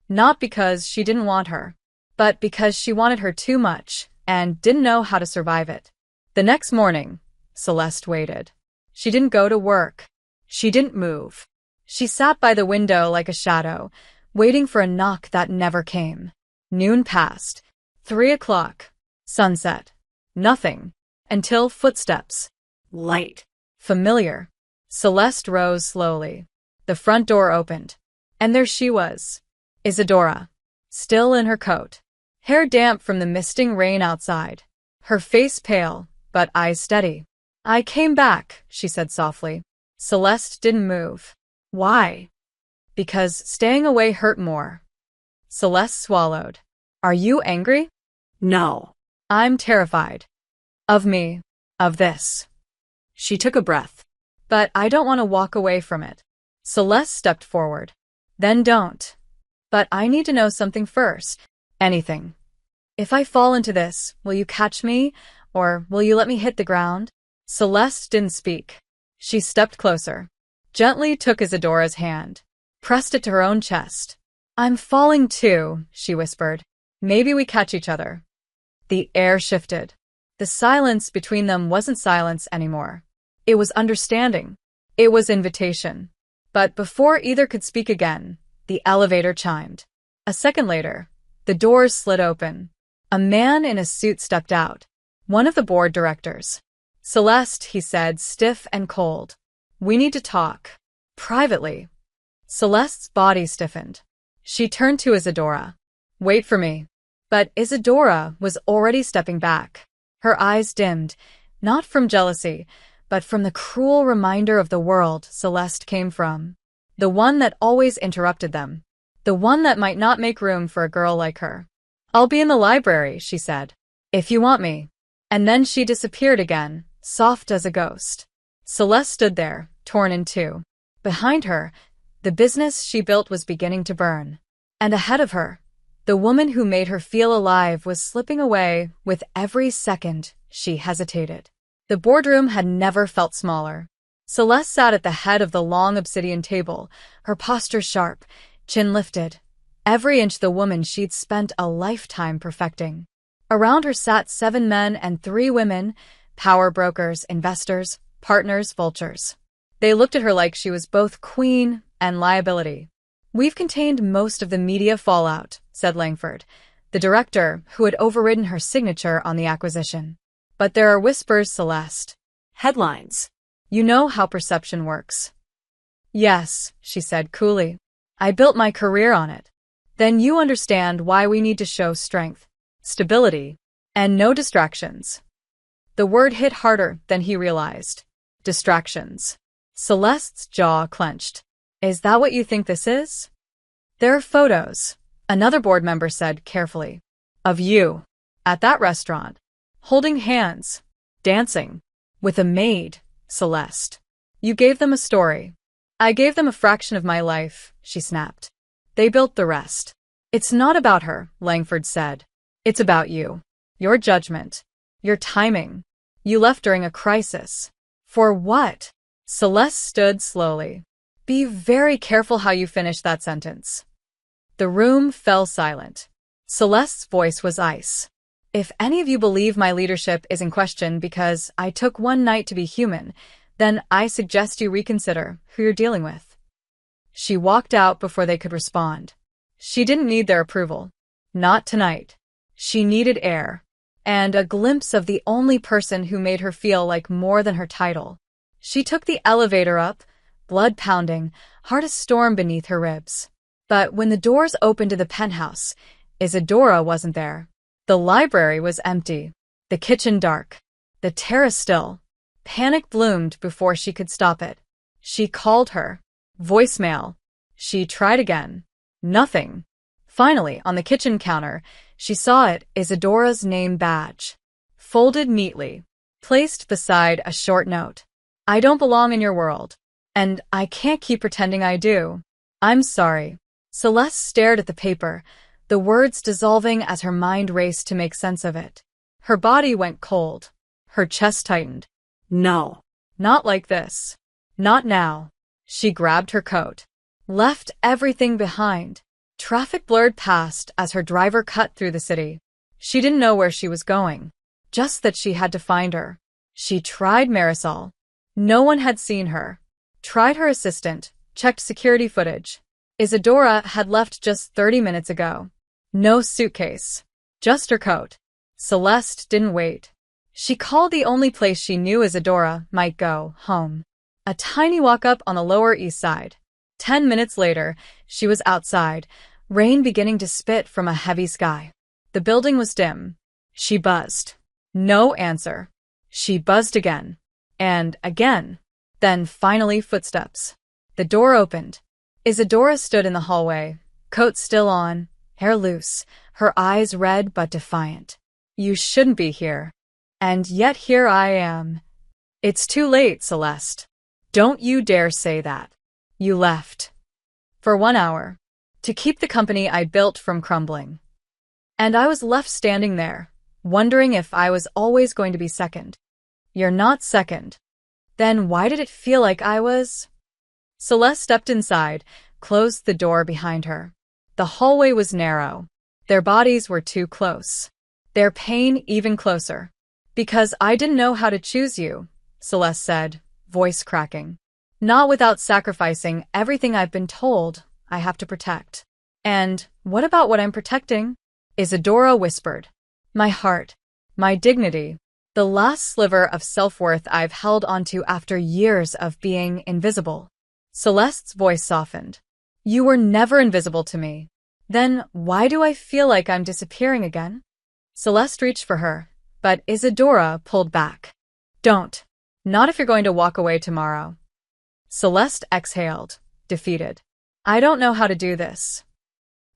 Not because she didn't want her, but because she wanted her too much and didn't know how to survive it. The next morning, Celeste waited. She didn't go to work. She didn't move. She sat by the window like a shadow, waiting for a knock that never came. Noon passed. 3 o'clock. Sunset. Nothing. Until footsteps. Light. Familiar. Celeste rose slowly. The front door opened. And there she was. Isadora. Still in her coat. hair damp from the misting rain outside. Her face pale, but eyes steady. "I came back," she said softly. Celeste didn't move. "Why?" "Because staying away hurt more." Celeste swallowed. "Are you angry?" No. "I'm terrified. Of me. Of this." She took a breath. "But I don't want to walk away from it." Celeste stepped forward. "Then don't." "But I need to know something first." "Anything." "If I fall into this, will you catch me, or will you let me hit the ground?" Celeste didn't speak. She stepped closer, gently took Isadora's hand, pressed it to her own chest. "I'm falling too," she whispered. "Maybe we catch each other." The air shifted. The silence between them wasn't silence anymore. It was understanding. It was invitation. But before either could speak again, the elevator chimed. A second later, the doors slid open. A man in a suit stepped out, one of the board directors. "Celeste," he said, stiff and cold. "We need to talk. Privately." Celeste's body stiffened. She turned to Isadora. "Wait for me." But Isadora was already stepping back. Her eyes dimmed, not from jealousy, but from the cruel reminder of the world Celeste came from. The one that always interrupted them. The one that might not make room for a girl like her. "I'll be in the library," she said. "If you want me." And then she disappeared again, soft as a ghost. Celeste stood there, torn in two. Behind her, the business she built was beginning to burn. And ahead of her, the woman who made her feel alive was slipping away with every second she hesitated. The boardroom had never felt smaller. Celeste sat at the head of the long obsidian table, her posture sharp, chin lifted, every inch the woman she'd spent a lifetime perfecting. Around her sat 7 men and 3 women, power brokers, investors, partners, vultures. They looked at her like she was both queen and liability. "We've contained most of the media fallout," said Langford, the director who had overridden her signature on the acquisition. "But there are whispers, Celeste." Headlines. "You know how perception works." "Yes," she said coolly. "I built my career on it." "Then you understand why we need to show strength, stability, and no distractions." The word hit harder than he realized. Distractions. Celeste's jaw clenched. "Is that what you think this is?" "There are photos," another board member said carefully, "of you, at that restaurant, holding hands, dancing, with a maid, Celeste. You gave them a story." "I gave them a fraction of my life," she snapped. "They built the rest." "It's not about her," Langford said. "It's about you. Your judgment. Your timing. You left during a crisis." "For what?" Celeste stood slowly. "Be very careful how you finish that sentence." The room fell silent. Celeste's voice was ice. "If any of you believe my leadership is in question because I took one night to be human, then I suggest you reconsider who you're dealing with." She walked out before they could respond. She didn't need their approval. Not tonight. She needed air. And a glimpse of the only person who made her feel like more than her title. She took the elevator up, blood pounding, heart a storm beneath her ribs. But when the doors opened to the penthouse, Isadora wasn't there. The library was empty. The kitchen dark. The terrace still. Panic bloomed before she could stop it. She called her. Voicemail. She tried again. Nothing. Finally, on the kitchen counter, she saw it, Isadora's name badge. Folded neatly. Placed beside a short note. "I don't belong in your world. And I can't keep pretending I do. I'm sorry." Celeste stared at the paper, the words dissolving as her mind raced to make sense of it. Her body went cold. Her chest tightened. No. Not like this. Not now. She grabbed her coat. Left everything behind. Traffic blurred past as her driver cut through the city. She didn't know where she was going. Just that she had to find her. She tried Marisol. No one had seen her. Tried her assistant. Checked security footage. Isadora had left just 30 minutes ago. No suitcase. Just her coat. Celeste didn't wait. She called the only place she knew Isadora might go, home. A tiny walk-up on the Lower East Side. 10 minutes later, she was outside, rain beginning to spit from a heavy sky. The building was dim. She buzzed. No answer. She buzzed again. And again. Then finally footsteps. The door opened. Isadora stood in the hallway, coat still on, hair loose, her eyes red but defiant. You shouldn't be here. And yet here I am. It's too late, Celeste. Don't you dare say that. You left. For 1 hour. To keep the company I built from crumbling. And I was left standing there, wondering if I was always going to be second. You're not second. Then why did it feel like I was? Celeste stepped inside, closed the door behind her. The hallway was narrow. Their bodies were too close. Their pain even closer. Because I didn't know how to choose you, Celeste said, voice cracking. Not without sacrificing everything I've been told I have to protect. And what about what I'm protecting? Isadora whispered. My heart. My dignity. The last sliver of self-worth I've held onto after years of being invisible. Celeste's voice softened. You were never invisible to me. Then why do I feel like I'm disappearing again? Celeste reached for her, but Isadora pulled back. Don't. Not if you're going to walk away tomorrow. Celeste exhaled, defeated. I don't know how to do this.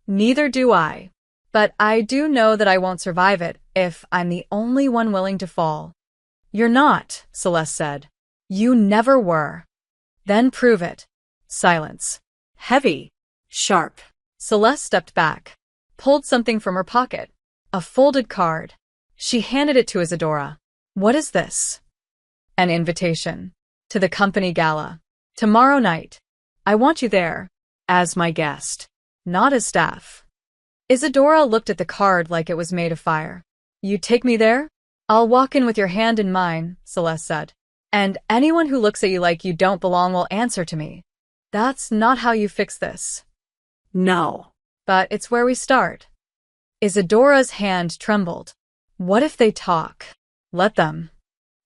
Neither do I. But I do know that I won't survive it if I'm the only one willing to fall. You're not, Celeste said. You never were. Then prove it. Silence. Heavy. Sharp. Celeste stepped back, pulled something from her pocket. A folded card. She handed it to Isadora. What is this? An invitation. To the company gala. Tomorrow night. I want you there. As my guest. Not as staff. Isadora looked at the card like it was made of fire. You take me there? I'll walk in with your hand in mine, Celeste said. And anyone who looks at you like you don't belong will answer to me. That's not how you fix this. No. But it's where we start. Isadora's hand trembled. What if they talk? Let them.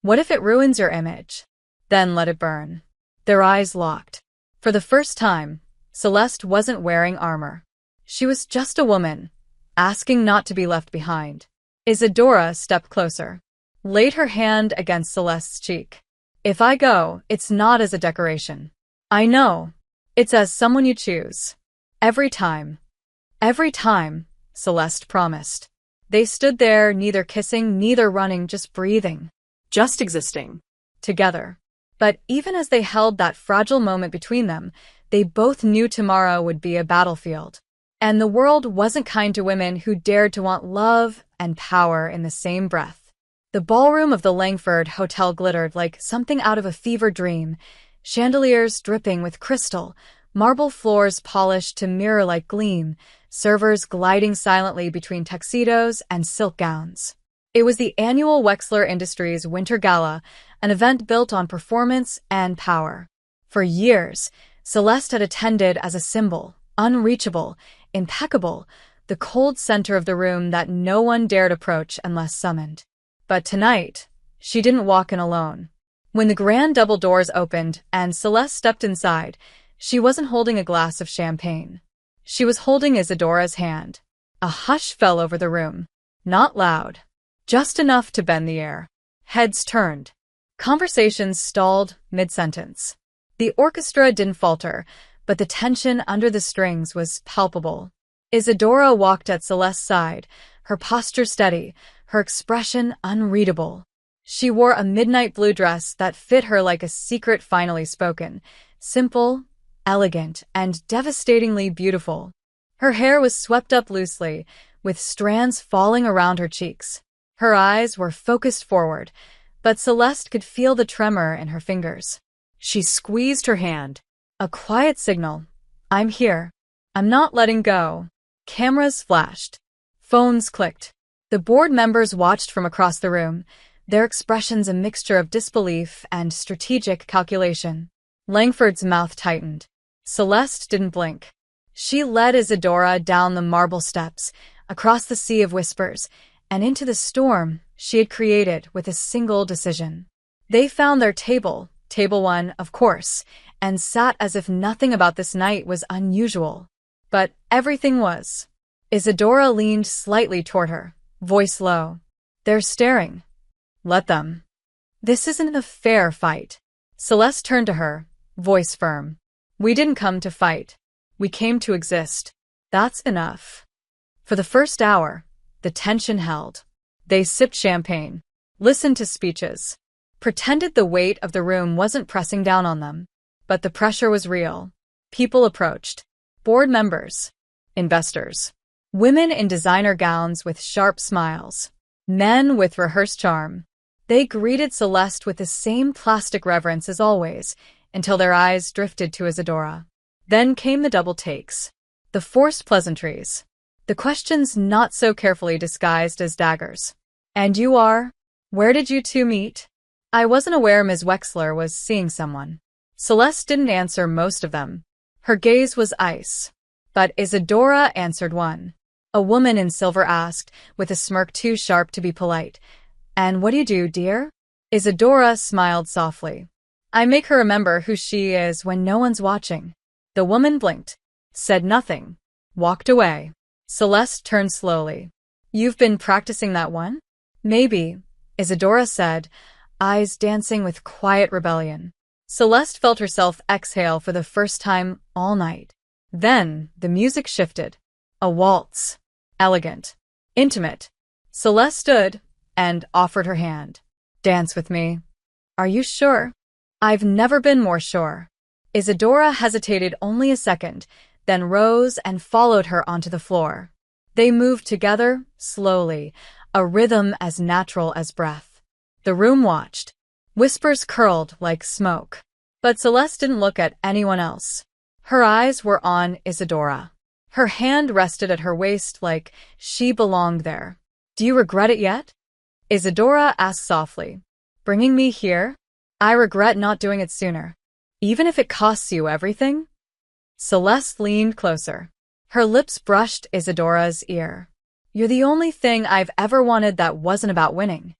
What if it ruins your image? Then let it burn. Their eyes locked. For the first time, Celeste wasn't wearing armor. She was just a woman, asking not to be left behind. Isadora stepped closer, laid her hand against Celeste's cheek. If I go, it's not as a decoration. I know. It's as someone you choose. Every time. Every time, Celeste promised. They stood there, neither kissing, neither running, just breathing. Just existing. Together. But even as they held that fragile moment between them, they both knew tomorrow would be a battlefield. And the world wasn't kind to women who dared to want love and power in the same breath. The ballroom of the Langford Hotel glittered like something out of a fever dream, chandeliers dripping with crystal, marble floors polished to mirror-like gleam, servers gliding silently between tuxedos and silk gowns. It was the annual Wexler Industries Winter Gala, an event built on performance and power. For years, Celeste had attended as a symbol, unreachable, impeccable, the cold center of the room that no one dared approach unless summoned. But tonight, she didn't walk in alone. When the grand double doors opened and Celeste stepped inside, she wasn't holding a glass of champagne. She was holding Isadora's hand. A hush fell over the room. Not loud. Just enough to bend the air. Heads turned. Conversations stalled mid-sentence. The orchestra didn't falter, but the tension under the strings was palpable. Isadora walked at Celeste's side, her posture steady, her expression unreadable. She wore a midnight blue dress that fit her like a secret finally spoken, simple, elegant, and devastatingly beautiful. Her hair was swept up loosely, with strands falling around her cheeks. Her eyes were focused forward, but Celeste could feel the tremor in her fingers. She squeezed her hand. A quiet signal. I'm here. I'm not letting go. Cameras flashed. Phones clicked. The board members watched from across the room, their expressions a mixture of disbelief and strategic calculation. Langford's mouth tightened. Celeste didn't blink. She led Isadora down the marble steps, across the sea of whispers, and into the storm she had created with a single decision. They found their table, table one, of course, and sat as if nothing about this night was unusual. But everything was. Isadora leaned slightly toward her, voice low. They're staring. Let them. This isn't a fair fight. Celeste turned to her, voice firm. We didn't come to fight. We came to exist. That's enough. For the first hour, the tension held. They sipped champagne, listened to speeches, pretended the weight of the room wasn't pressing down on them. But the pressure was real. People approached. Board members. Investors. Women in designer gowns with sharp smiles. Men with rehearsed charm. They greeted Celeste with the same plastic reverence as always, until their eyes drifted to Isadora. Then came the double takes. The forced pleasantries. The questions not so carefully disguised as daggers. And you are? Where did you two meet? I wasn't aware Ms. Wexler was seeing someone. Celeste didn't answer most of them. Her gaze was ice. But Isadora answered one. A woman in silver asked, with a smirk too sharp to be polite. And what do you do, dear? Isadora smiled softly. I make her remember who she is when no one's watching. The woman blinked, said nothing, walked away. Celeste turned slowly. You've been practicing that one? Maybe, Isadora said, eyes dancing with quiet rebellion. Celeste felt herself exhale for the first time all night. Then the music shifted. A waltz. Elegant. Intimate. Celeste stood and offered her hand. Dance with me. Are you sure? I've never been more sure. Isadora hesitated only a second, then rose and followed her onto the floor. They moved together, slowly, a rhythm as natural as breath. The room watched. Whispers curled like smoke. But Celeste didn't look at anyone else. Her eyes were on Isadora. Her hand rested at her waist like she belonged there. Do you regret it yet? Isadora asked softly. Bringing me here? I regret not doing it sooner. Even if it costs you everything? Celeste leaned closer. Her lips brushed Isadora's ear. You're the only thing I've ever wanted that wasn't about winning.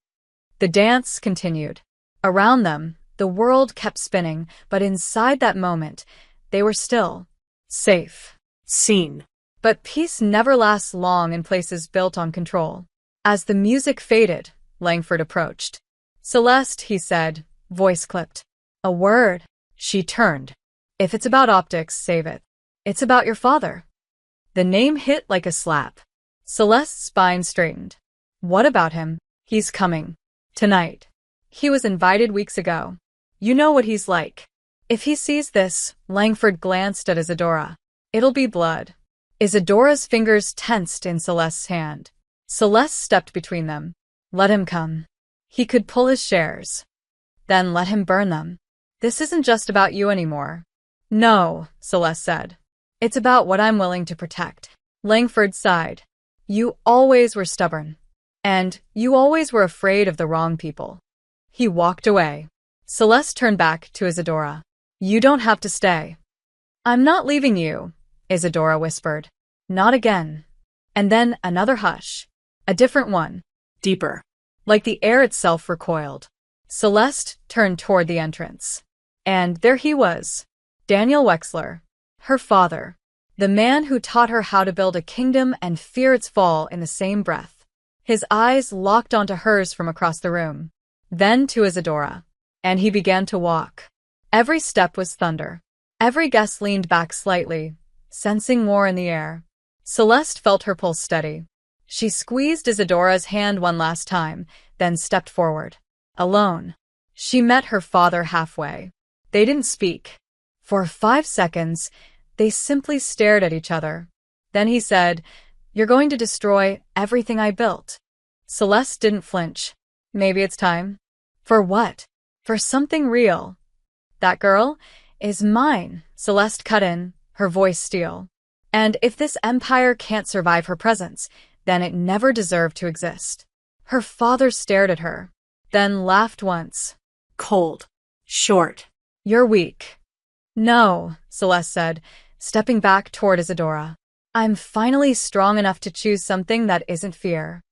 The dance continued. Around them, the world kept spinning, but inside that moment, they were still. Safe. Seen. But peace never lasts long in places built on control. As the music faded, Langford approached. Celeste, he said, voice clipped. A word. She turned. If it's about optics, save it. It's about your father. The name hit like a slap. Celeste's spine straightened. What about him? He's coming. Tonight. He was invited weeks ago. You know what he's like. If he sees this, Langford glanced at Isadora. It'll be blood. Isadora's fingers tensed in Celeste's hand. Celeste stepped between them. Let him come. He could pull his shares. Then let him burn them. This isn't just about you anymore. No, Celeste said. It's about what I'm willing to protect. Langford sighed. You always were stubborn. And you always were afraid of the wrong people. He walked away. Celeste turned back to Isadora. You don't have to stay. I'm not leaving you, Isadora whispered. Not again. And then another hush. A different one. Deeper. Like the air itself recoiled. Celeste turned toward the entrance. And there he was. Daniel Wexler. Her father. The man who taught her how to build a kingdom and fear its fall in the same breath. His eyes locked onto hers from across the room. Then to Isadora. And he began to walk. Every step was thunder. Every guest leaned back slightly, sensing war in the air. Celeste felt her pulse steady. She squeezed Isadora's hand one last time, then stepped forward. Alone. She met her father halfway. They didn't speak. For 5 seconds, they simply stared at each other. Then he said, You're going to destroy everything I built. Celeste didn't flinch. Maybe it's time. For what? For something real. That girl is mine, Celeste cut in, her voice steel. And if this empire can't survive her presence, then it never deserved to exist. Her father stared at her, then laughed once. Cold. Short. You're weak. No, Celeste said, stepping back toward Isadora. I'm finally strong enough to choose something that isn't fear.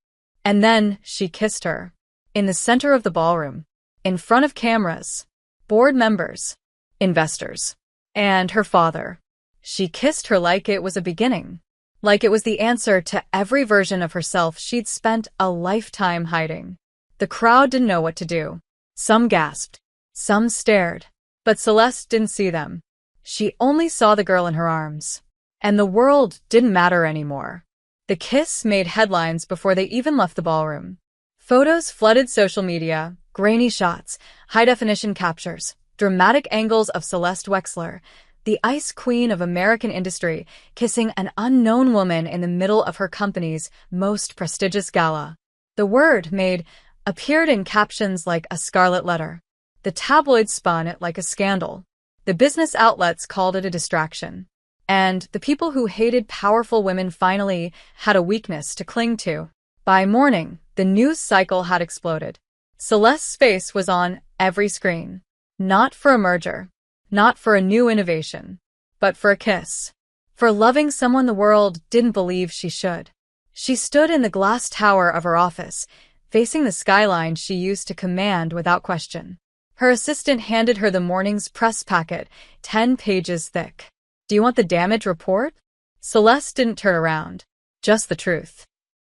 And then she kissed her. In the center of the ballroom. In front of cameras. Board members. Investors. And her father. She kissed her like it was a beginning. like it was the answer to every version of herself she'd spent a lifetime hiding. The crowd didn't know what to do. Some gasped. Some stared. But Celeste didn't see them. She only saw the girl in her arms. And the world didn't matter anymore. The kiss made headlines before they even left the ballroom. Photos flooded social media, grainy shots, high-definition captures, dramatic angles of Celeste Wexler, the ice queen of American industry, kissing an unknown woman in the middle of her company's most prestigious gala. The word "Maid" appeared in captions like a scarlet letter. The tabloids spun it like a scandal. The business outlets called it a distraction. And the people who hated powerful women finally had a weakness to cling to. By morning, the news cycle had exploded. Celeste's face was on every screen. Not for a merger. Not for a new innovation. But for a kiss. For loving someone the world didn't believe she should. She stood in the glass tower of her office, facing the skyline she used to command without question. Her assistant handed her the morning's press packet, 10 pages thick. "Do you want the damage report?" Celeste didn't turn around. Just the truth.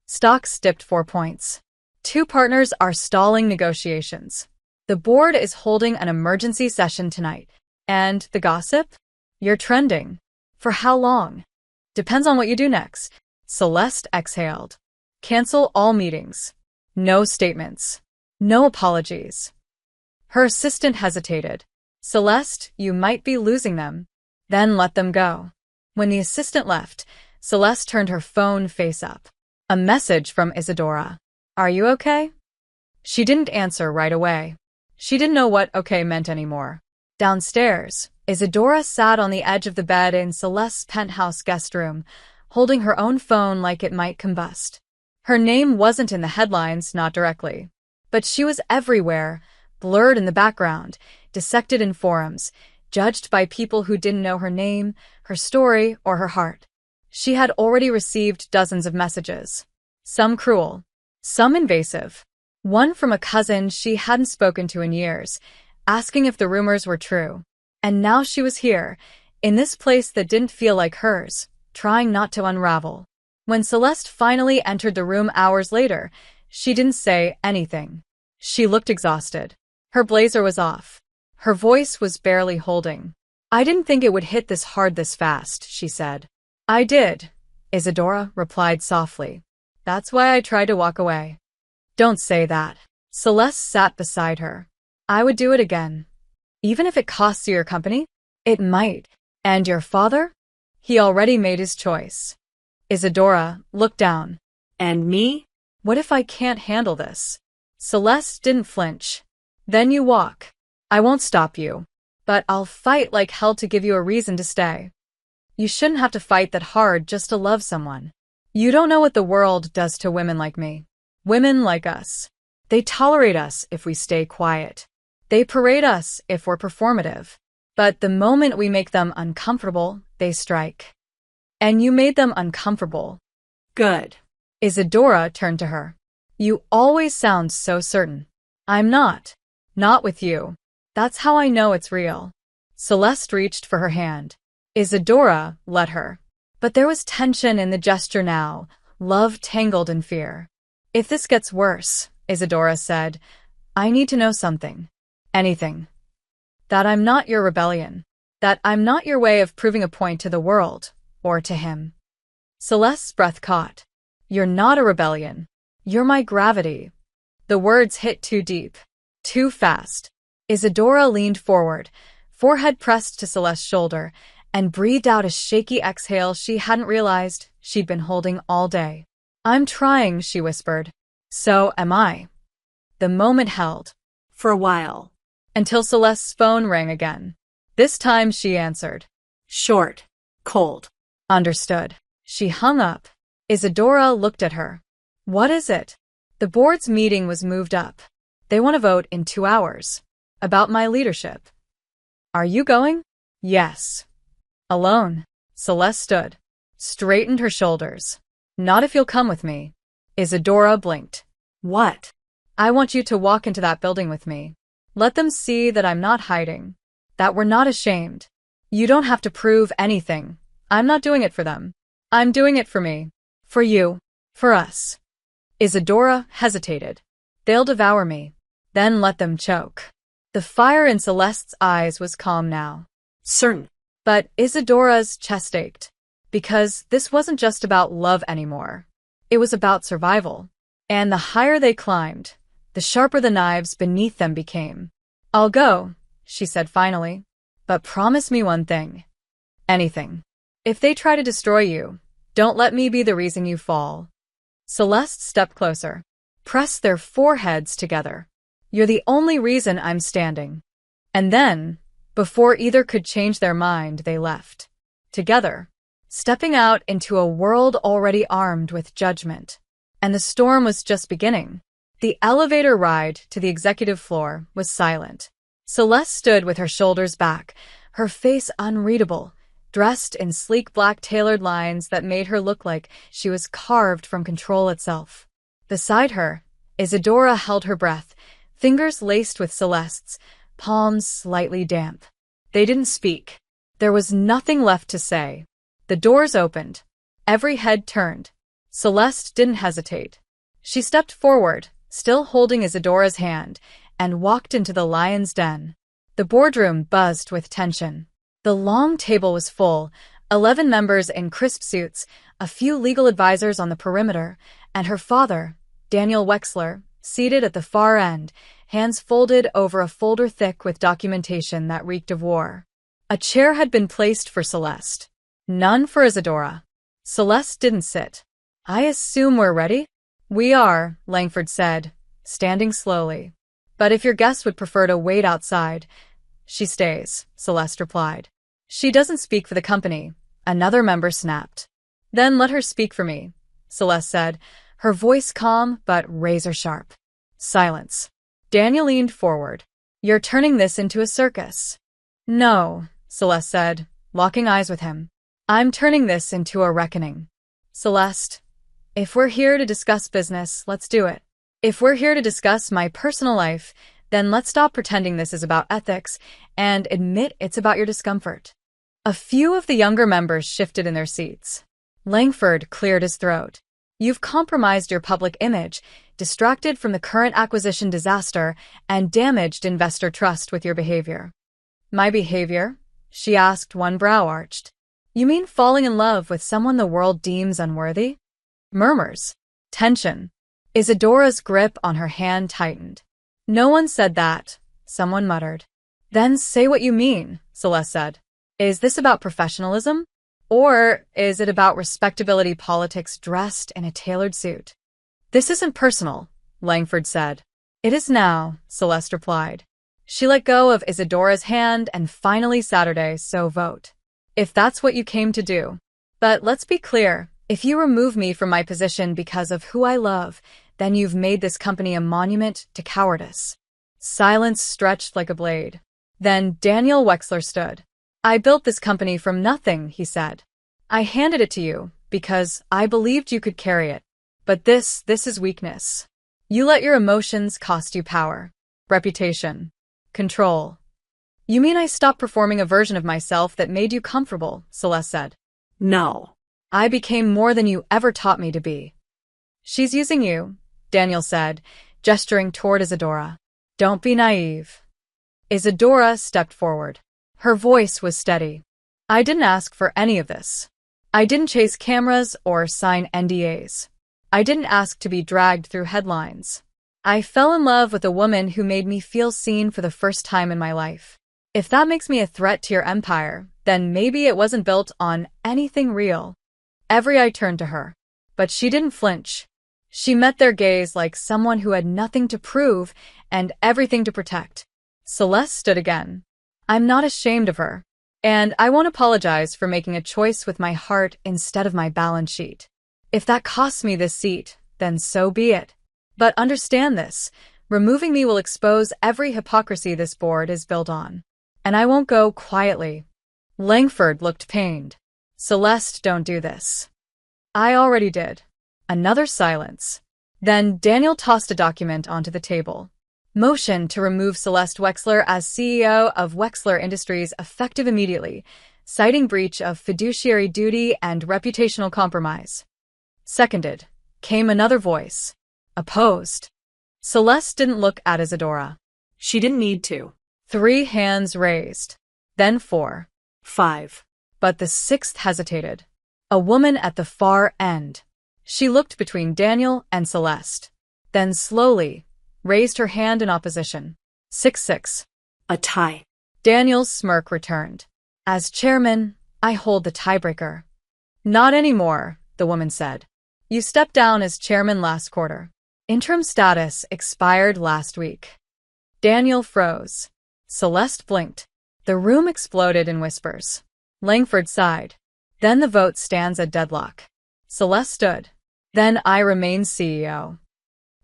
Stocks dipped 4 points. 2 partners are stalling negotiations. The board is holding an emergency session tonight. And the gossip? You're trending. For how long? Depends on what you do next. Celeste exhaled. Cancel all meetings. No statements. No apologies. Her assistant hesitated. "Celeste, you might be losing them. Then let them go." When the assistant left, Celeste turned her phone face up. A message from Isadora. "Are you okay?" She didn't answer right away. She didn't know what okay meant anymore. Downstairs, Isadora sat on the edge of the bed in Celeste's penthouse guest room, holding her own phone like it might combust. Her name wasn't in the headlines, not directly. But she was everywhere, blurred in the background, dissected in forums, judged by people who didn't know her name, her story, or her heart. She had already received dozens of messages. Some cruel, some invasive. One from a cousin she hadn't spoken to in years, asking if the rumors were true. And now she was here, in this place that didn't feel like hers, trying not to unravel. When Celeste finally entered the room hours later, she didn't say anything. She looked exhausted. Her blazer was off. Her voice was barely holding. "I didn't think it would hit this hard this fast," she said. "I did," Isadora replied softly. "That's why I tried to walk away." "Don't say that." Celeste sat beside her. "I would do it again. Even if it costs you your company? It might. And your father? He already made his choice." Isadora looked down. "And me?" "What if I can't handle this?" Celeste didn't flinch. "Then you walk. I won't stop you. But I'll fight like hell to give you a reason to stay. You shouldn't have to fight that hard just to love someone. You don't know what the world does to women like me. Women like us. They tolerate us if we stay quiet. They parade us if we're performative. But the moment we make them uncomfortable, they strike. And you made them uncomfortable." "Good." Isadora turned to her. "You always sound so certain." "I'm not. Not with you. That's how I know it's real." Celeste reached for her hand. Isadora let her. But there was tension in the gesture now, love tangled in fear. "If this gets worse," Isadora said, "I need to know something. Anything. That I'm not your rebellion. That I'm not your way of proving a point to the world, or to him." Celeste's breath caught. "You're not a rebellion. You're my gravity." The words hit too deep. Too fast. Isadora leaned forward, forehead pressed to Celeste's shoulder, and breathed out a shaky exhale she hadn't realized she'd been holding all day. "I'm trying," she whispered. "So am I." The moment held. For a while. Until Celeste's phone rang again. This time she answered. "Short. Cold." "Understood." She hung up. Isadora looked at her. "What is it?" "The board's meeting was moved up. They want to vote in 2 hours. About my leadership." "Are you going?" "Yes." "Alone?" Celeste stood. Straightened her shoulders. "Not if you'll come with me." Isadora blinked. "What?" "I want you to walk into that building with me. Let them see that I'm not hiding. That we're not ashamed. You don't have to prove anything. I'm not doing it for them. I'm doing it for me. For you. For us. Isadora hesitated. They'll devour me. Then let them choke. The fire in Celeste's eyes was calm now. Certain. But Isadora's chest ached. Because this wasn't just about love anymore. It was about survival. And the higher they climbed, the sharper the knives beneath them became. I'll go, she said finally. But promise me one thing. Anything. If they try to destroy you, don't let me be the reason you fall. Celeste stepped closer. Pressed their foreheads together. You're the only reason I'm standing. And then, before either could change their mind, they left. Together. Stepping out into a world already armed with judgment. And the storm was just beginning. The elevator ride to the executive floor was silent. Celeste stood with her shoulders back, her face unreadable, dressed in sleek black tailored lines that made her look like she was carved from control itself. Beside her, Isadora held her breath, fingers laced with Celeste's, palms slightly damp. They didn't speak. There was nothing left to say. The doors opened. Every head turned. Celeste didn't hesitate. She stepped forward, still holding Isadora's hand, and walked into the lion's den. The boardroom buzzed with tension. The long table was full, 11 members in crisp suits, a few legal advisors on the perimeter, and her father, Daniel Wexler, seated at the far end, hands folded over a folder thick with documentation that reeked of war. A chair had been placed for Celeste. None for Isadora. Celeste didn't sit. I assume we're ready? We are, Langford said, standing slowly. But if your guest would prefer to wait outside, she stays, Celeste replied. She doesn't speak for the company, another member snapped. Then let her speak for me, Celeste said, her voice calm but razor-sharp. Silence. Daniel leaned forward. You're turning this into a circus. No, Celeste said, locking eyes with him. I'm turning this into a reckoning. Celeste, if we're here to discuss business, let's do it. If we're here to discuss my personal life, then let's stop pretending this is about ethics and admit it's about your discomfort. A few of the younger members shifted in their seats. Langford cleared his throat. You've compromised your public image, distracted from the current acquisition disaster, and damaged investor trust with your behavior. My behavior? She asked, one brow arched. You mean falling in love with someone the world deems unworthy? Murmurs. Tension. Isadora's grip on her hand tightened. No one said that, someone muttered. Then say what you mean, Celeste said. Is this about professionalism? Or is it about respectability politics dressed in a tailored suit? This isn't personal, Langford said. It is now, Celeste replied. She let go of Isadora's hand and finally Saturday, so vote. If that's what you came to do. But let's be clear, if you remove me from my position because of who I love, then you've made this company a monument to cowardice. Silence stretched like a blade. Then Daniel Wexler stood. I built this company from nothing, he said. I handed it to you because I believed you could carry it. But this is weakness. You let your emotions cost you power, reputation, control. You mean I stopped performing a version of myself that made you comfortable, Celeste said. No. I became more than you ever taught me to be. She's using you, Daniel said, gesturing toward Isadora. Don't be naive. Isadora stepped forward. Her voice was steady. I didn't ask for any of this. I didn't chase cameras or sign NDAs. I didn't ask to be dragged through headlines. I fell in love with a woman who made me feel seen for the first time in my life. If that makes me a threat to your empire, then maybe it wasn't built on anything real. Every eye turned to her. But she didn't flinch. She met their gaze like someone who had nothing to prove and everything to protect. Celeste stood again. I'm not ashamed of her. And I won't apologize for making a choice with my heart instead of my balance sheet. If that costs me this seat, then so be it. But understand this, removing me will expose every hypocrisy this board is built on. And I won't go quietly. Langford looked pained. Celeste, don't do this. I already did. Another silence. Then Daniel tossed a document onto the table. Motion to remove Celeste Wexler as CEO of Wexler Industries effective immediately. citing breach of fiduciary duty and reputational compromise. Seconded, came another voice. Opposed. Celeste didn't look at Isadora. She didn't need to. 3 hands raised. Then 4. 5. But the 6th hesitated. A woman at the far end. She looked between Daniel and Celeste. Then slowly raised her hand in opposition. 6-6. A tie. Daniel's smirk returned. As chairman, I hold the tiebreaker. Not anymore, the woman said. You stepped down as chairman last quarter. Interim status expired last week. Daniel froze. Celeste blinked. The room exploded in whispers. Langford sighed. Then the vote stands at deadlock. Celeste stood. Then I remain CEO.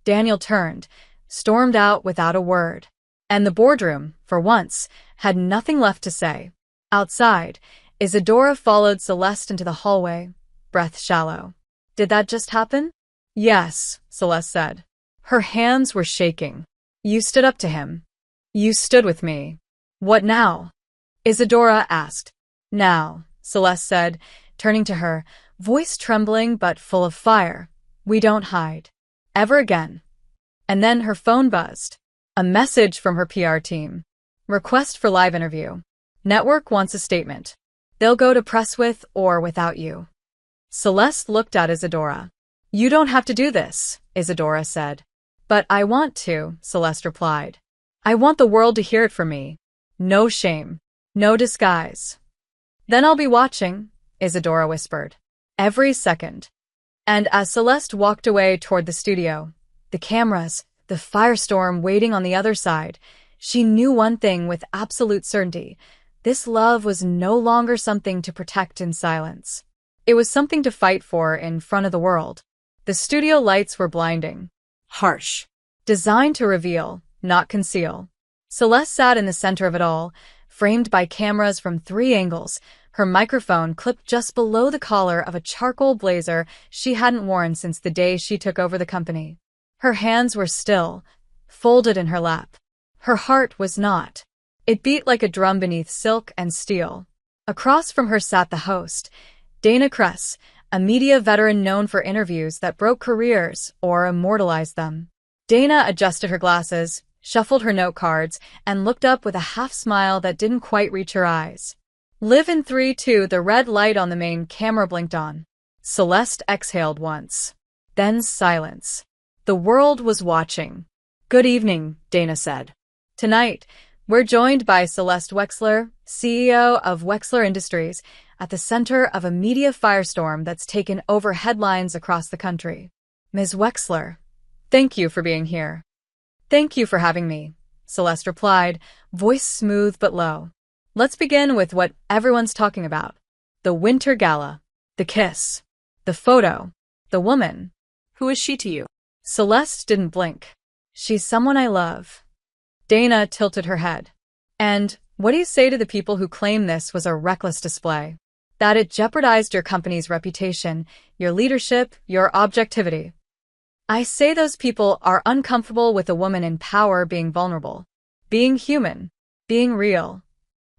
Daniel turned, stormed out without a word. And the boardroom, for once, had nothing left to say. Outside, Isadora followed Celeste into the hallway, breath shallow. Did that just happen? Yes, Celeste said. Her hands were shaking. You stood up to him. You stood with me. What now? Isadora asked. Now, Celeste said, turning to her, voice trembling but full of fire. We don't hide. Ever again. And then her phone buzzed. A message from her PR team. Request for live interview. Network wants a statement. They'll go to press with or without you. Celeste looked at Isadora. You don't have to do this, Isadora said. But I want to, Celeste replied. I want the world to hear it from me. No shame. No disguise. Then I'll be watching, Isadora whispered. Every second. And as Celeste walked away toward the studio, the cameras, the firestorm waiting on the other side, she knew one thing with absolute certainty. This love was no longer something to protect in silence. It was something to fight for in front of the world. The studio lights were blinding. Harsh. Designed to reveal, not conceal. Celeste sat in the center of it all, framed by cameras from 3 angles, her microphone clipped just below the collar of a charcoal blazer she hadn't worn since the day she took over the company. Her hands were still, folded in her lap. Her heart was not. It beat like a drum beneath silk and steel. Across from her sat the host, Dana Kress, a media veteran known for interviews that broke careers or immortalized them. Dana adjusted her glasses, shuffled her note cards, and looked up with a half-smile that didn't quite reach her eyes. Live in 3-2, the red light on the main camera blinked on. Celeste exhaled once. Then silence. The world was watching. Good evening, Dana said. Tonight, we're joined by Celeste Wexler, CEO of Wexler Industries, at the center of a media firestorm that's taken over headlines across the country. Ms. Wexler, thank you for being here. Thank you for having me, Celeste replied, voice smooth but low. Let's begin with what everyone's talking about. The winter gala. The kiss. The photo. The woman. Who is she to you? Celeste didn't blink. She's someone I love. Dana tilted her head. And what do you say to the people who claim this was a reckless display? That it jeopardized your company's reputation, your leadership, your objectivity? I say those people are uncomfortable with a woman in power being vulnerable, being human, being real.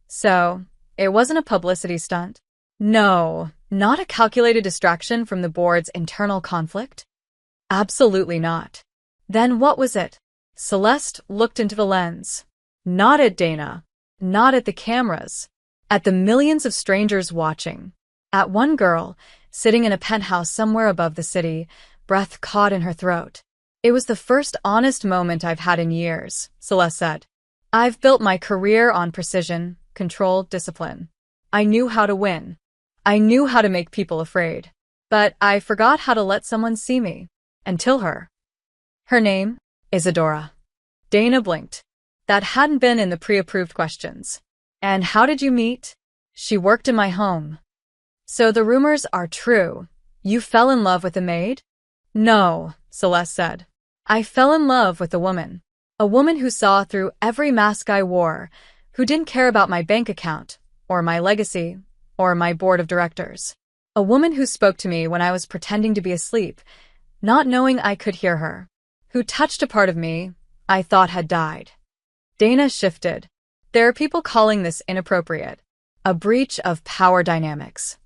So, it wasn't a publicity stunt? No, not a calculated distraction from the board's internal conflict? Absolutely not. Then what was it? Celeste looked into the lens. Not at Dana. Not at the cameras. At the millions of strangers watching. At one girl, sitting in a penthouse somewhere above the city, breath caught in her throat. It was the first honest moment I've had in years, Celeste said. I've built my career on precision, control, discipline. I knew how to win. I knew how to make people afraid. But I forgot how to let someone see me. Until her. Her name? Isadora. Dana blinked. That hadn't been in the pre-approved questions. And how did you meet? She worked in my home. So the rumors are true. You fell in love with a maid? No, Celeste said. I fell in love with a woman. A woman who saw through every mask I wore, who didn't care about my bank account, or my legacy, or my board of directors. A woman who spoke to me when I was pretending to be asleep, not knowing I could hear her. Who touched a part of me I thought had died. Dana shifted. There are people calling this inappropriate. a breach of power dynamics.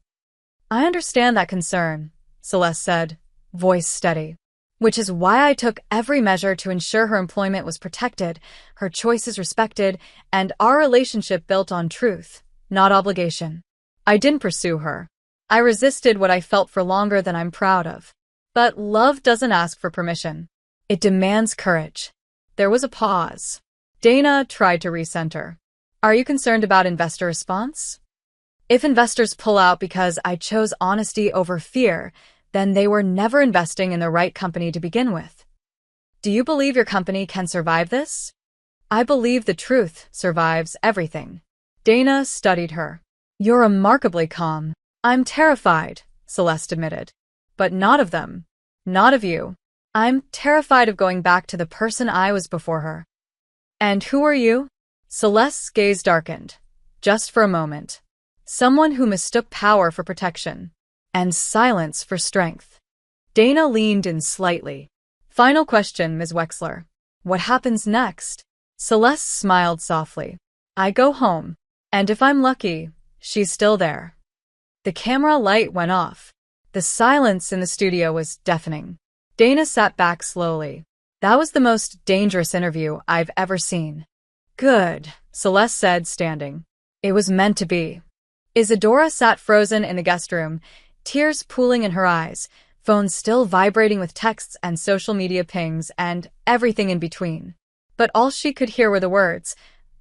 I understand that concern, Celeste said, voice steady. Which is why I took every measure to ensure her employment was protected, her choices respected, and our relationship built on truth, not obligation. I didn't pursue her. I resisted what I felt for longer than I'm proud of. But love doesn't ask for permission. It demands courage. There was a pause. Dana tried to recenter. Are you concerned about investor response? If investors pull out because I chose honesty over fear, then they were never investing in the right company to begin with. Do you believe your company can survive this? I believe the truth survives everything. Dana studied her. You're remarkably calm. I'm terrified, Celeste admitted. But not of them. Not of you. I'm terrified of going back to the person I was before her. And who are you? Celeste's gaze darkened. Just for a moment. Someone who mistook power for protection. And silence for strength. Dana leaned in slightly. Final question, Ms. Wexler. What happens next? Celeste smiled softly. I go home. And if I'm lucky, she's still there. The camera light went off. The silence in the studio was deafening. Dana sat back slowly. That was the most dangerous interview I've ever seen. Good, Celeste said, standing. It was meant to be. Isadora sat frozen in the guest room, tears pooling in her eyes, phone still vibrating with texts and social media pings and everything in between. But all she could hear were the words,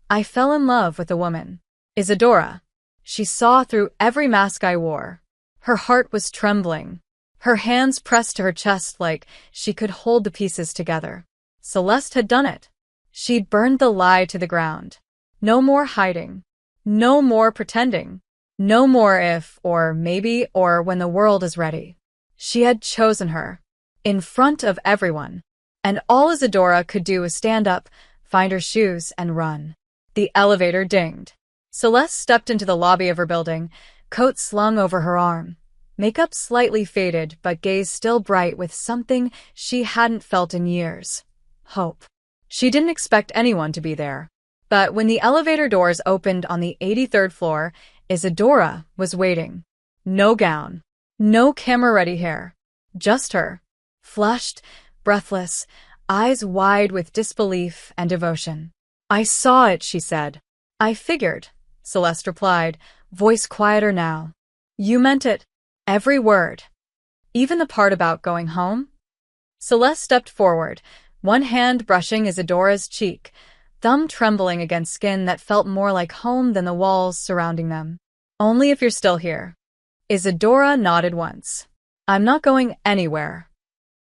I fell in love with a woman. Isadora. She saw through every mask I wore. Her heart was trembling. Her hands pressed to her chest like she could hold the pieces together. Celeste had done it. She'd burned the lie to the ground. No more hiding. No more pretending. No more if, or maybe, or when the world is ready. She had chosen her. In front of everyone. And all Isadora could do was stand up, find her shoes, and run. The elevator dinged. Celeste stepped into the lobby of her building, coat slung over her arm. Makeup slightly faded, but gaze still bright with something she hadn't felt in years. Hope. She didn't expect anyone to be there. But when the elevator doors opened on the 83rd floor, Isadora was waiting. No gown. No camera-ready hair. Just her. Flushed, breathless, eyes wide with disbelief and devotion. I saw it, she said. I figured, Celeste replied, voice quieter now. You meant it. Every word. Even the part about going home? Celeste stepped forward, one hand brushing Isadora's cheek, thumb trembling against skin that felt more like home than the walls surrounding them. Only if you're still here. Isadora nodded once. I'm not going anywhere.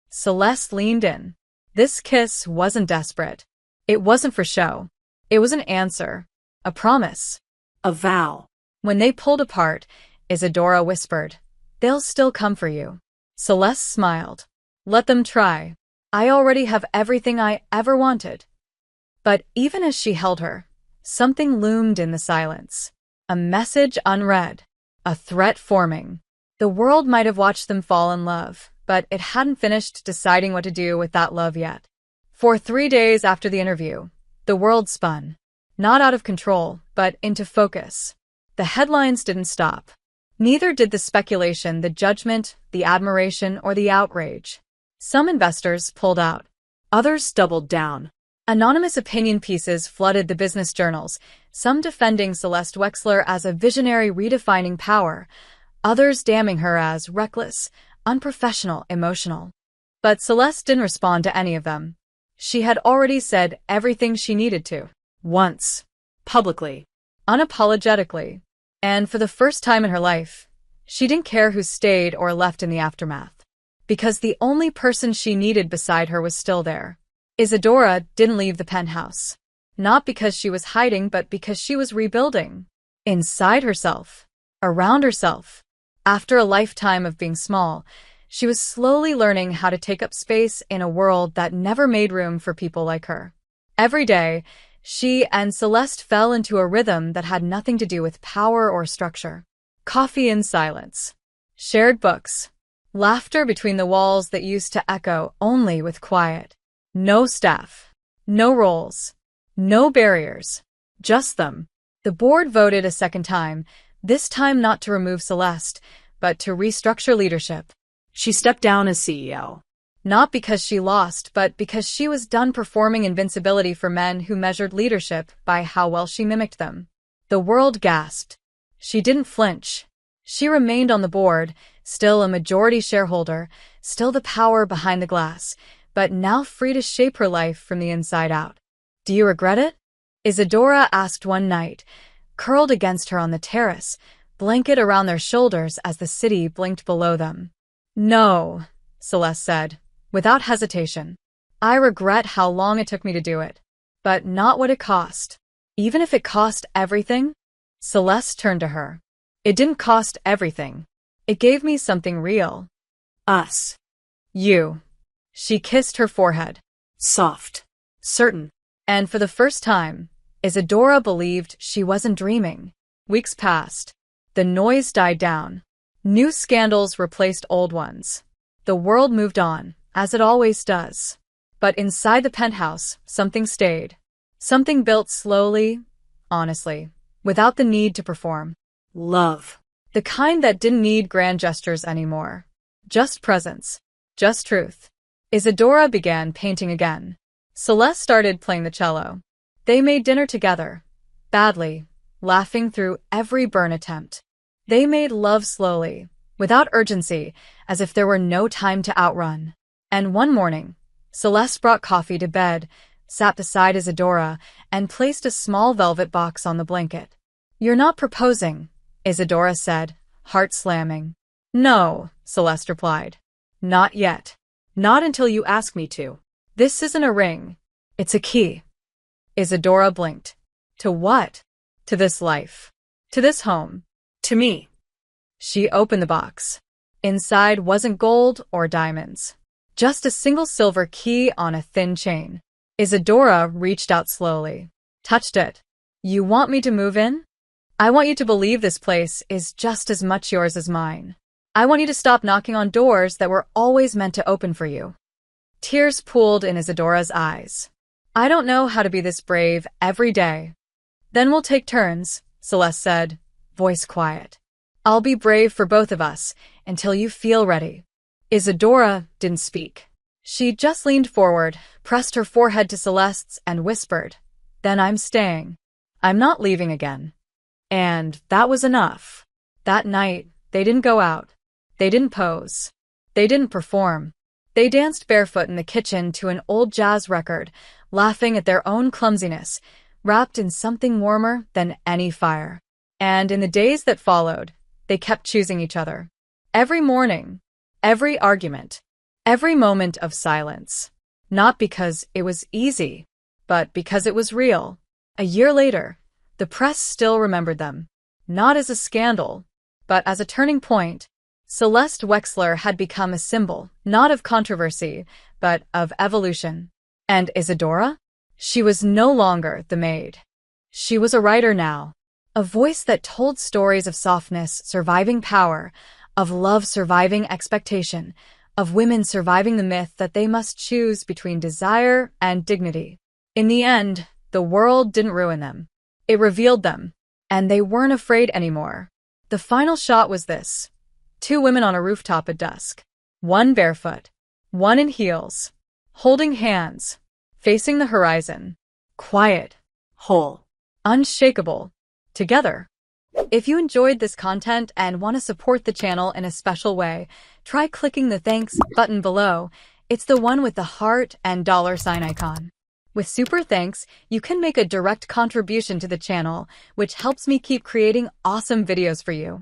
Celeste leaned in. This kiss wasn't desperate. It wasn't for show. It was an answer. A promise. A vow. When they pulled apart, Isadora whispered, They'll still come for you. Celeste smiled. Let them try. I already have everything I ever wanted. But even as she held her, something loomed in the silence. A message unread. A threat forming. The world might have watched them fall in love, but it hadn't finished deciding what to do with that love yet. For 3 days after the interview, the world spun. Not out of control, but into focus. The headlines didn't stop. Neither did the speculation, the judgment, the admiration, or the outrage. Some investors pulled out. Others doubled down. Anonymous opinion pieces flooded the business journals, some defending Celeste Wexler as a visionary redefining power, others damning her as reckless, unprofessional, emotional. But Celeste didn't respond to any of them. She had already said everything she needed to. Once. Publicly. Unapologetically. And for the first time in her life, she didn't care who stayed or left in the aftermath. Because the only person she needed beside her was still there. Isadora didn't leave the penthouse. Not because she was hiding, but because she was rebuilding. Inside herself. Around herself. After a lifetime of being small, she was slowly learning how to take up space in a world that never made room for people like her. Every day, she and Celeste fell into a rhythm that had nothing to do with power or structure. Coffee in silence. Shared books. Laughter between the walls that used to echo only with quiet. No staff. No roles. No barriers. Just them. The board voted a second time, This time not to remove Celeste, but to restructure leadership. She stepped down as CEO. Not because she lost, but because she was done performing invincibility for men who measured leadership by how well she mimicked them. The world gasped. She didn't flinch. She remained on the board, still a majority shareholder, still the power behind the glass, but now free to shape her life from the inside out. Do you regret it? Isadora asked one night, curled against her on the terrace, blanket around their shoulders as the city blinked below them. No, Celeste said, without hesitation. I regret how long it took me to do it, but not what it cost. Even if it cost everything? Celeste turned to her. It didn't cost everything. It gave me something real. Us. You. She kissed her forehead. Soft. Certain. And for the first time, Isadora believed she wasn't dreaming. Weeks passed. The noise died down. New scandals replaced old ones. The world moved on, as it always does. But inside the penthouse, something stayed. Something built slowly, honestly, without the need to perform. Love. The kind that didn't need grand gestures anymore. Just presence. Just truth. Isadora began painting again. Celeste started playing the cello. They made dinner together. Badly, laughing through every burn attempt. They made love slowly, without urgency, as if there were no time to outrun. And one morning, Celeste brought coffee to bed, sat beside Isadora, and placed a small velvet box on the blanket. You're not proposing, Isadora said, heart slamming. No, Celeste replied. Not yet. Not until you ask me to. This isn't a ring. It's a key. Isadora blinked. To what? To this life. To this home. To me. She opened the box. Inside wasn't gold or diamonds. Just a single silver key on a thin chain. Isadora reached out slowly. Touched it. You want me to move in? I want you to believe this place is just as much yours as mine. I want you to stop knocking on doors that were always meant to open for you. Tears pooled in Isadora's eyes. I don't know how to be this brave every day. Then we'll take turns, Celeste said, voice quiet. I'll be brave for both of us until you feel ready. Isadora didn't speak. She just leaned forward, pressed her forehead to Celeste's, and whispered, Then I'm staying. I'm not leaving again. And that was enough. That night, they didn't go out. They didn't pose. They didn't perform. They danced barefoot in the kitchen to an old jazz record, laughing at their own clumsiness, wrapped in something warmer than any fire. And in the days that followed, they kept choosing each other. Every morning, every argument, every moment of silence. Not because it was easy, but because it was real. A year later, the press still remembered them. Not as a scandal, but as a turning point. Celeste Wexler had become a symbol, not of controversy, but of evolution. And Isadora? She was no longer the maid. She was a writer now. A voice that told stories of softness surviving power, of love surviving expectation, of women surviving the myth that they must choose between desire and dignity. In the end, the world didn't ruin them. It revealed them, and they weren't afraid anymore. The final shot was this. 2 women on a rooftop at dusk. One barefoot, one in heels, holding hands, facing the horizon. Quiet, Whole. unshakable, together. If you enjoyed this content and want to support the channel in a special way, try clicking the thanks button below. It's the one with the heart and $sign icon. With super thanks, you can make a direct contribution to the channel, which helps me keep creating awesome videos for you.